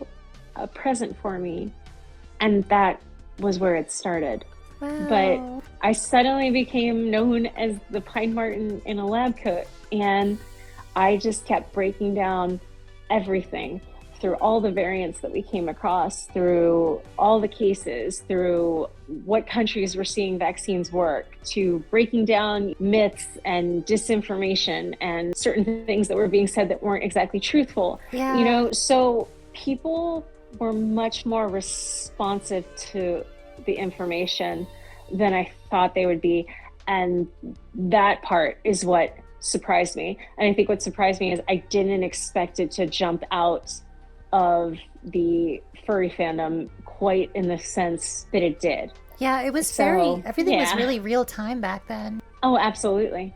a present for me, and that was where it started. Wow. But I suddenly became known as the pine marten in a lab coat, and I just kept breaking down everything through all the variants that we came across, through all the cases, through what countries were seeing vaccines work, to breaking down myths and disinformation and certain things that were being said that weren't exactly truthful. Yeah. You know, so people were much more responsive to the information than I thought they would be. And that part is what surprised me. And I think what surprised me is I didn't expect it to jump out of the furry fandom quite in the sense that it did. Yeah, it was everything was really real time back then. Oh, absolutely.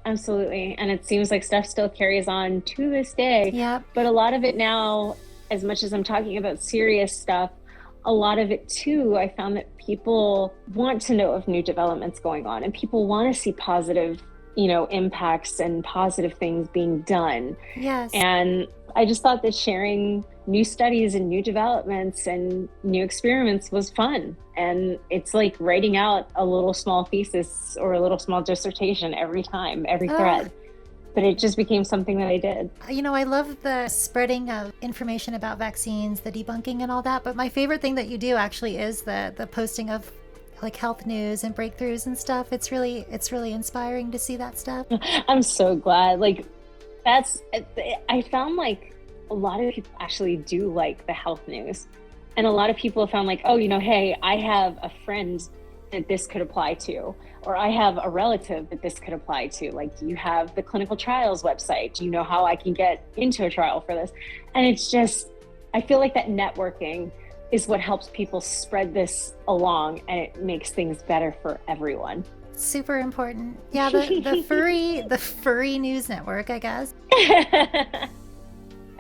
Absolutely. And it seems like stuff still carries on to this day. Yeah. But a lot of it now, as much as I'm talking about serious stuff, a lot of it too, I found that people want to know of new developments going on and people want to see positive, you know, impacts and positive things being done. Yes. And I just thought that sharing new studies and new developments and new experiments was fun. And it's like writing out a little small thesis or a little small dissertation every time, every thread. But it just became something that I did. You know, I love the spreading of information about vaccines, the debunking and all that. But my favorite thing that you do actually is the posting of like health news and breakthroughs and stuff. It's really inspiring to see that stuff. I'm so glad. Like, I found like a lot of people actually do like the health news. And a lot of people have found like, oh, hey, I have a friend that this could apply to, or I have a relative that this could apply to. Like, do you have the clinical trials website? Do you know how I can get into a trial for this? And it's just, I feel like that networking is what helps people spread this along, and it makes things better for everyone. Super important. Yeah, the furry news network, I guess. I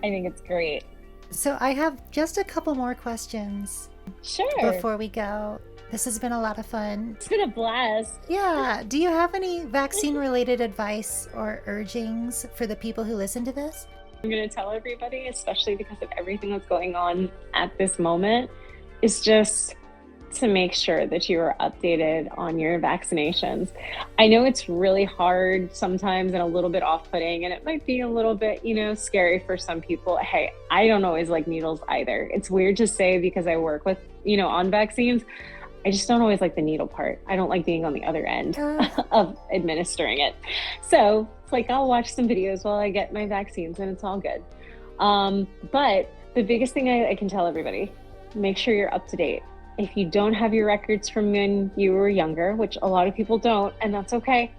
think it's great. So I have just a couple more questions. Sure. Before we go. This has been a lot of fun. It's been a blast. Yeah. Do you have any vaccine-related advice or urgings for the people who listen to this? I'm going to tell everybody, especially because of everything that's going on at this moment, is just to make sure that you are updated on your vaccinations. I know it's really hard sometimes and a little bit off-putting, and it might be a little bit, scary for some people. Hey, I don't always like needles either. It's weird to say because I work with, on vaccines. I just don't always like the needle part. I don't like being on the other end of administering it. So it's like, I'll watch some videos while I get my vaccines and it's all good. But the biggest thing I can tell everybody, make sure you're up to date. If you don't have your records from when you were younger, which a lot of people don't, and that's okay,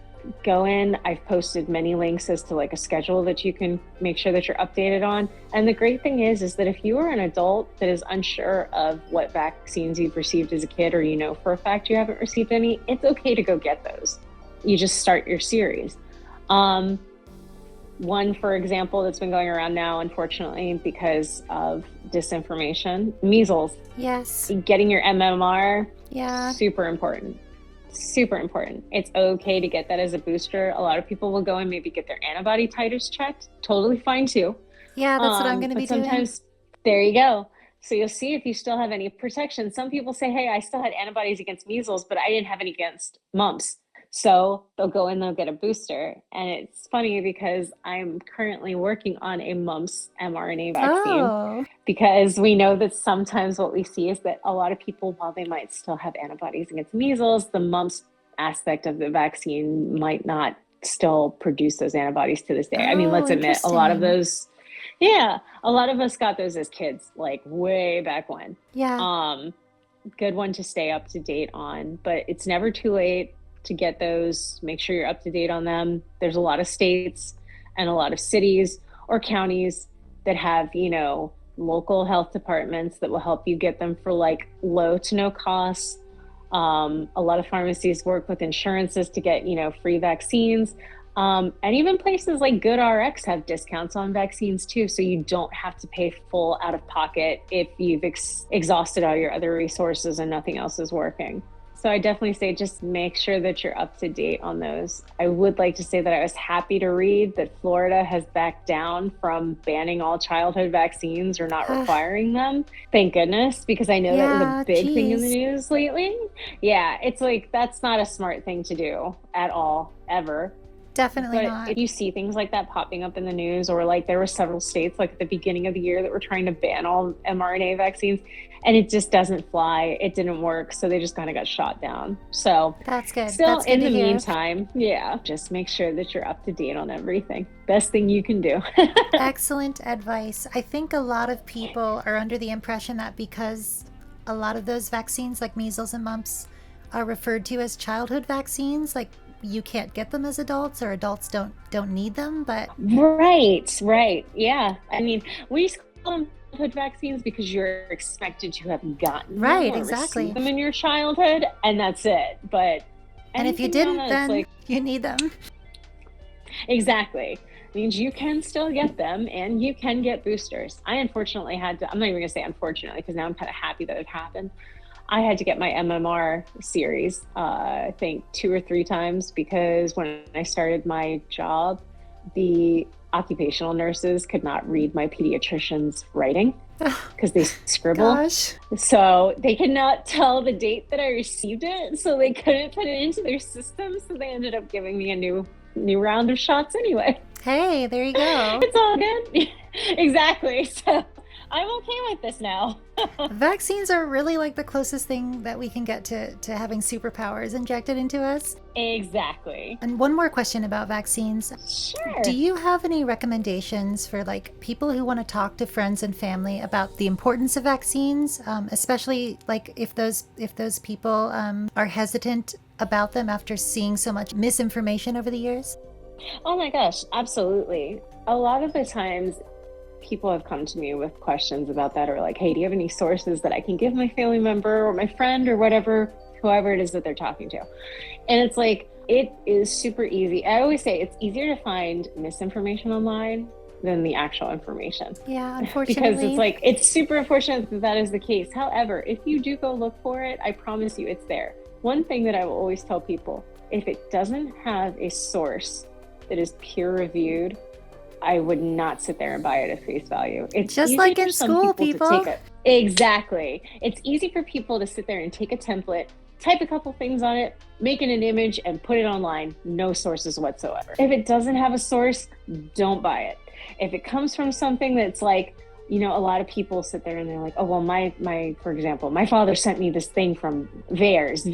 go in. I've posted many links as to like a schedule that you can make sure that you're updated on. And the great thing is that if you are an adult that is unsure of what vaccines you've received as a kid, or for a fact you haven't received any, it's okay to go get those. You just start your series. One, for example, that's been going around now, unfortunately, because of disinformation, measles. Yes. Getting your MMR, yeah, super important. Super important. It's okay to get that as a booster. A lot of people will go and maybe get their antibody titers checked. Totally fine too. Yeah, that's what I'm going to be sometimes, doing. There you go. So you'll see if you still have any protection. Some people say, hey, I still had antibodies against measles, but I didn't have any against mumps. So they'll go and they'll get a booster. And it's funny because I'm currently working on a mumps mRNA vaccine because we know that sometimes what we see is that a lot of people, while they might still have antibodies against measles, the mumps aspect of the vaccine might not still produce those antibodies to this day. I mean, let's admit a lot of those, a lot of us got those as kids, like way back when. Yeah. Good one to stay up to date on, but it's never too late to get those. Make sure you're up to date on them. There's a lot of states and a lot of cities or counties that have, local health departments that will help you get them for like low to no cost. A lot of pharmacies work with insurances to get, free vaccines. And even places like GoodRx have discounts on vaccines too. So you don't have to pay full out of pocket if you've exhausted all your other resources and nothing else is working. So I definitely say just make sure that you're up to date on those. I would like to say that I was happy to read that Florida has backed down from banning all childhood vaccines or not requiring them. Thank goodness, because I know that was a big thing in the news lately. Yeah, it's like that's not a smart thing to do at all, ever. Definitely but not. If you see things like that popping up in the news, or like there were several states like at the beginning of the year that were trying to ban all mRNA vaccines, and it just doesn't fly. It didn't work. So they just kind of got shot down. So that's good. Still, that's good in the hear. meantime, just make sure that you're up to date on everything. Best thing you can do. Excellent advice. I think a lot of people are under the impression that because a lot of those vaccines like measles and mumps are referred to as childhood vaccines, like you can't get them as adults, or adults don't need them. But right, yeah. I mean, we used to call them childhood vaccines because you're expected to have gotten them or received them in your childhood, and that's it. But and if you didn't, then you need them. Exactly. Means you can still get them, and you can get boosters. I unfortunately had to. I'm not even gonna say unfortunately, because now I'm kind of happy that it happened. I had to get my MMR series, I think 2 or 3 times, because when I started my job, the occupational nurses could not read my pediatrician's writing because they scribble. Gosh. So they could not tell the date that I received it, so they couldn't put it into their system. So they ended up giving me a new round of shots anyway. Hey, there you go. It's all good. Exactly. So I'm okay with this now. Vaccines are really like the closest thing that we can get to having superpowers injected into us. Exactly. And one more question about vaccines. Sure. Do you have any recommendations for like people who want to talk to friends and family about the importance of vaccines, especially like if those people are hesitant about them after seeing so much misinformation over the years? Oh my gosh, absolutely. A lot of the times people have come to me with questions about that, or like, hey, do you have any sources that I can give my family member or my friend or whatever, whoever it is that they're talking to? And it's like, it is super easy. I always say it's easier to find misinformation online than the actual information. Yeah, unfortunately. Because it's like, it's super unfortunate that that is the case. However, if you do go look for it, I promise you it's there. One thing that I will always tell people, if it doesn't have a source that is peer reviewed, I would not sit there and buy it at face value. It's just easy like for in some school, to people. take it. Exactly. It's easy for people to sit there and take a template, type a couple things on it, make it an image, and put it online. No sources whatsoever. If it doesn't have a source, don't buy it. If it comes from something that's like, you know, a lot of people sit there and they're like, oh, well, for example, my father sent me this thing from VAERS,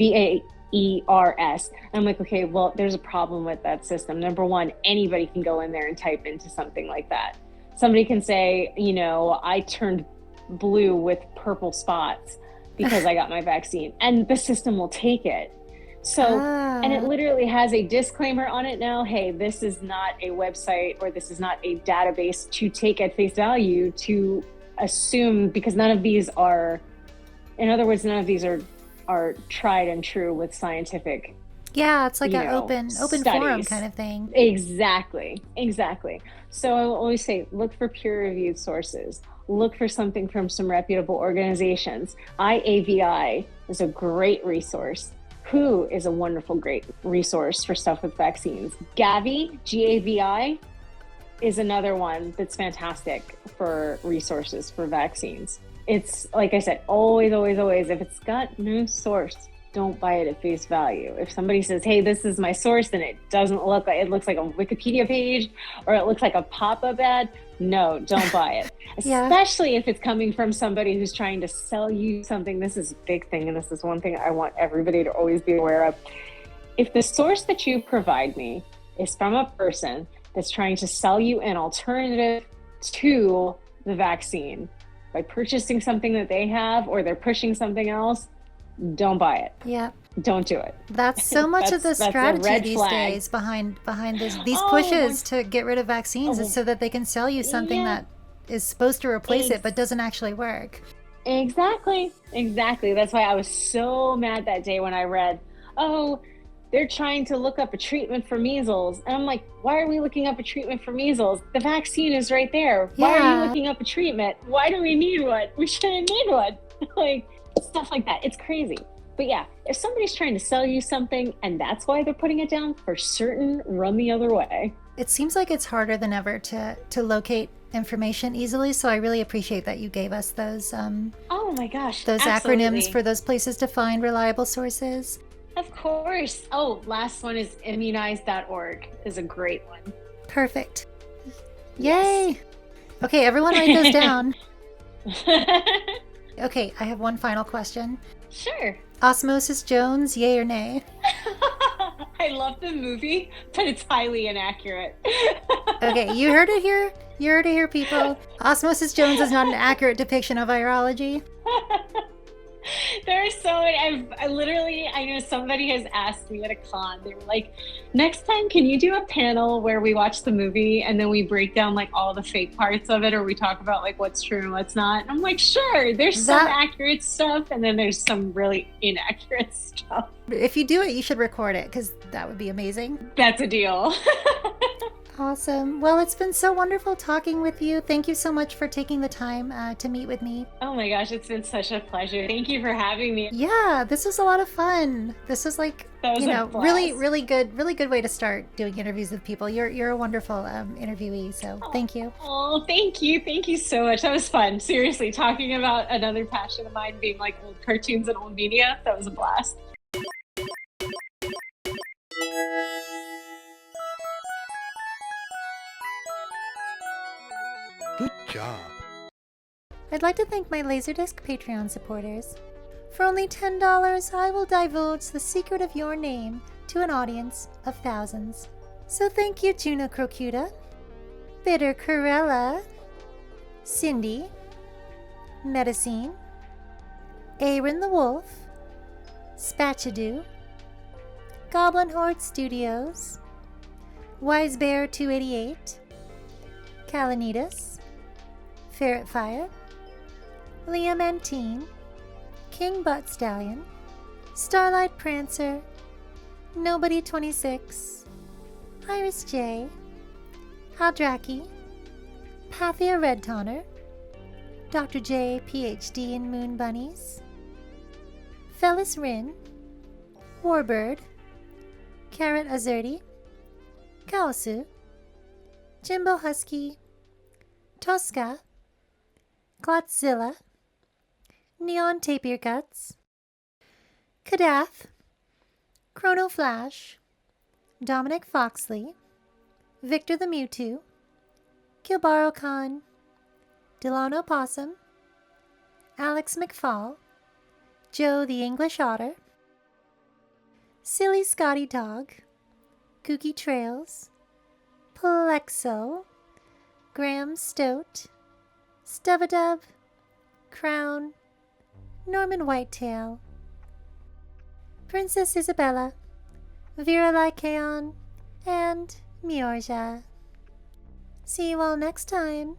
VAERS. I'm like, okay, well, there's a problem with that system. Number one, anybody can go in there and type into something like that. Somebody can say, you know, I turned blue with purple spots because I got my vaccine, and the system will take it. So, and it literally has a disclaimer on it now. Hey, this is not a website, or this is not a database to take at face value, to assume, because none of these are, in other words, none of these are tried and true with scientific. Yeah, it's like an open studies. Forum kind of thing. Exactly. So I will always say, look for peer-reviewed sources. Look for something from some reputable organizations. IAVI is a great resource. WHO is a wonderful, great resource for stuff with vaccines. Gavi, Gavi, is another one that's fantastic for resources for vaccines. It's, like I said, always, if it's got no source, don't buy it at face value. If somebody says, hey, this is my source, and it doesn't look like, it looks like a Wikipedia page, or it looks like a pop-up ad, no, don't buy it. Yeah. Especially if it's coming from somebody who's trying to sell you something. This is a big thing, and this is one thing I want everybody to always be aware of. If the source that you provide me is from a person that's trying to sell you an alternative to the vaccine by purchasing something that they have, or they're pushing something else, don't buy it. Yeah. Don't do it. That's so much of the strategy these days behind these pushes to get rid of vaccines is so that they can sell you something that is supposed to replace it but doesn't actually work. Exactly. That's why I was so mad that day when I read, oh, they're trying to look up a treatment for measles. And I'm like, why are we looking up a treatment for measles? The vaccine is right there. Why are you looking up a treatment? Why do we need one? We shouldn't need one. Like, stuff like that. It's crazy. But yeah, if somebody's trying to sell you something and that's why they're putting it down, for certain, run the other way. It seems like it's harder than ever to locate information easily, so I really appreciate that you gave us those oh my gosh, those absolutely. acronyms for those places to find reliable sources. Of course. Oh, last one is immunize.org is a great one. Perfect. Yay. Okay, everyone write those down. Okay, I have one final question. Sure. Osmosis Jones, yay or nay? I love the movie, but it's highly inaccurate. Okay, you heard it here. You heard it here, people. Osmosis Jones is not an accurate depiction of virology. There are so many. I know somebody has asked me at a con, they were like, next time, can you do a panel where we watch the movie and then we break down like all the fake parts of it, or we talk about like what's true and what's not? And I'm like, sure, there's some accurate stuff and then there's some really inaccurate stuff. If you do it, you should record it because that would be amazing. That's a deal. Awesome. Well, it's been so wonderful talking with you. Thank you so much for taking the time to meet with me. Oh my gosh, it's been such a pleasure. Thank you for having me. Yeah, this was a lot of fun. This was like, really good way to start doing interviews with people. You're a wonderful interviewee, so thank you. Oh, thank you. Thank you so much. That was fun. Seriously, talking about another passion of mine being like old cartoons and old media. That was a blast. Good job. I'd like to thank my Laserdisc Patreon supporters. For only $10, I will divulge the secret of your name to an audience of thousands. So thank you, Juno Crocuta, Bitter Corella, Cindy, Medicine, Aaron the Wolf, Spatchadoo, Goblin Horde Studios, Wisebear 288, Calanitas, Ferretfire, Liam Antine, King Butt Stallion, Starlight Prancer, Nobody 26, Iris J, Haldraki, Pathia Red Tonner, Dr. J, PhD in Moon Bunnies, Fellis Rin, Warbird, Carrot Azerti, Kawasu, Jimbo Husky, Tosca, Glotzilla, Neon Tapir Guts, Kadath, Chrono Flash, Dominic Foxley, Victor the Mewtwo, Kilbaro Khan, Delano Possum, Alex McFall, Joe the English Otter, Silly Scotty Dog, Kooky Trails, Plexo, Graham Stoat, Stubadub, Crown, Norman Whitetail, Princess Isabella, Vera Lycaon, and Miorja. See you all next time.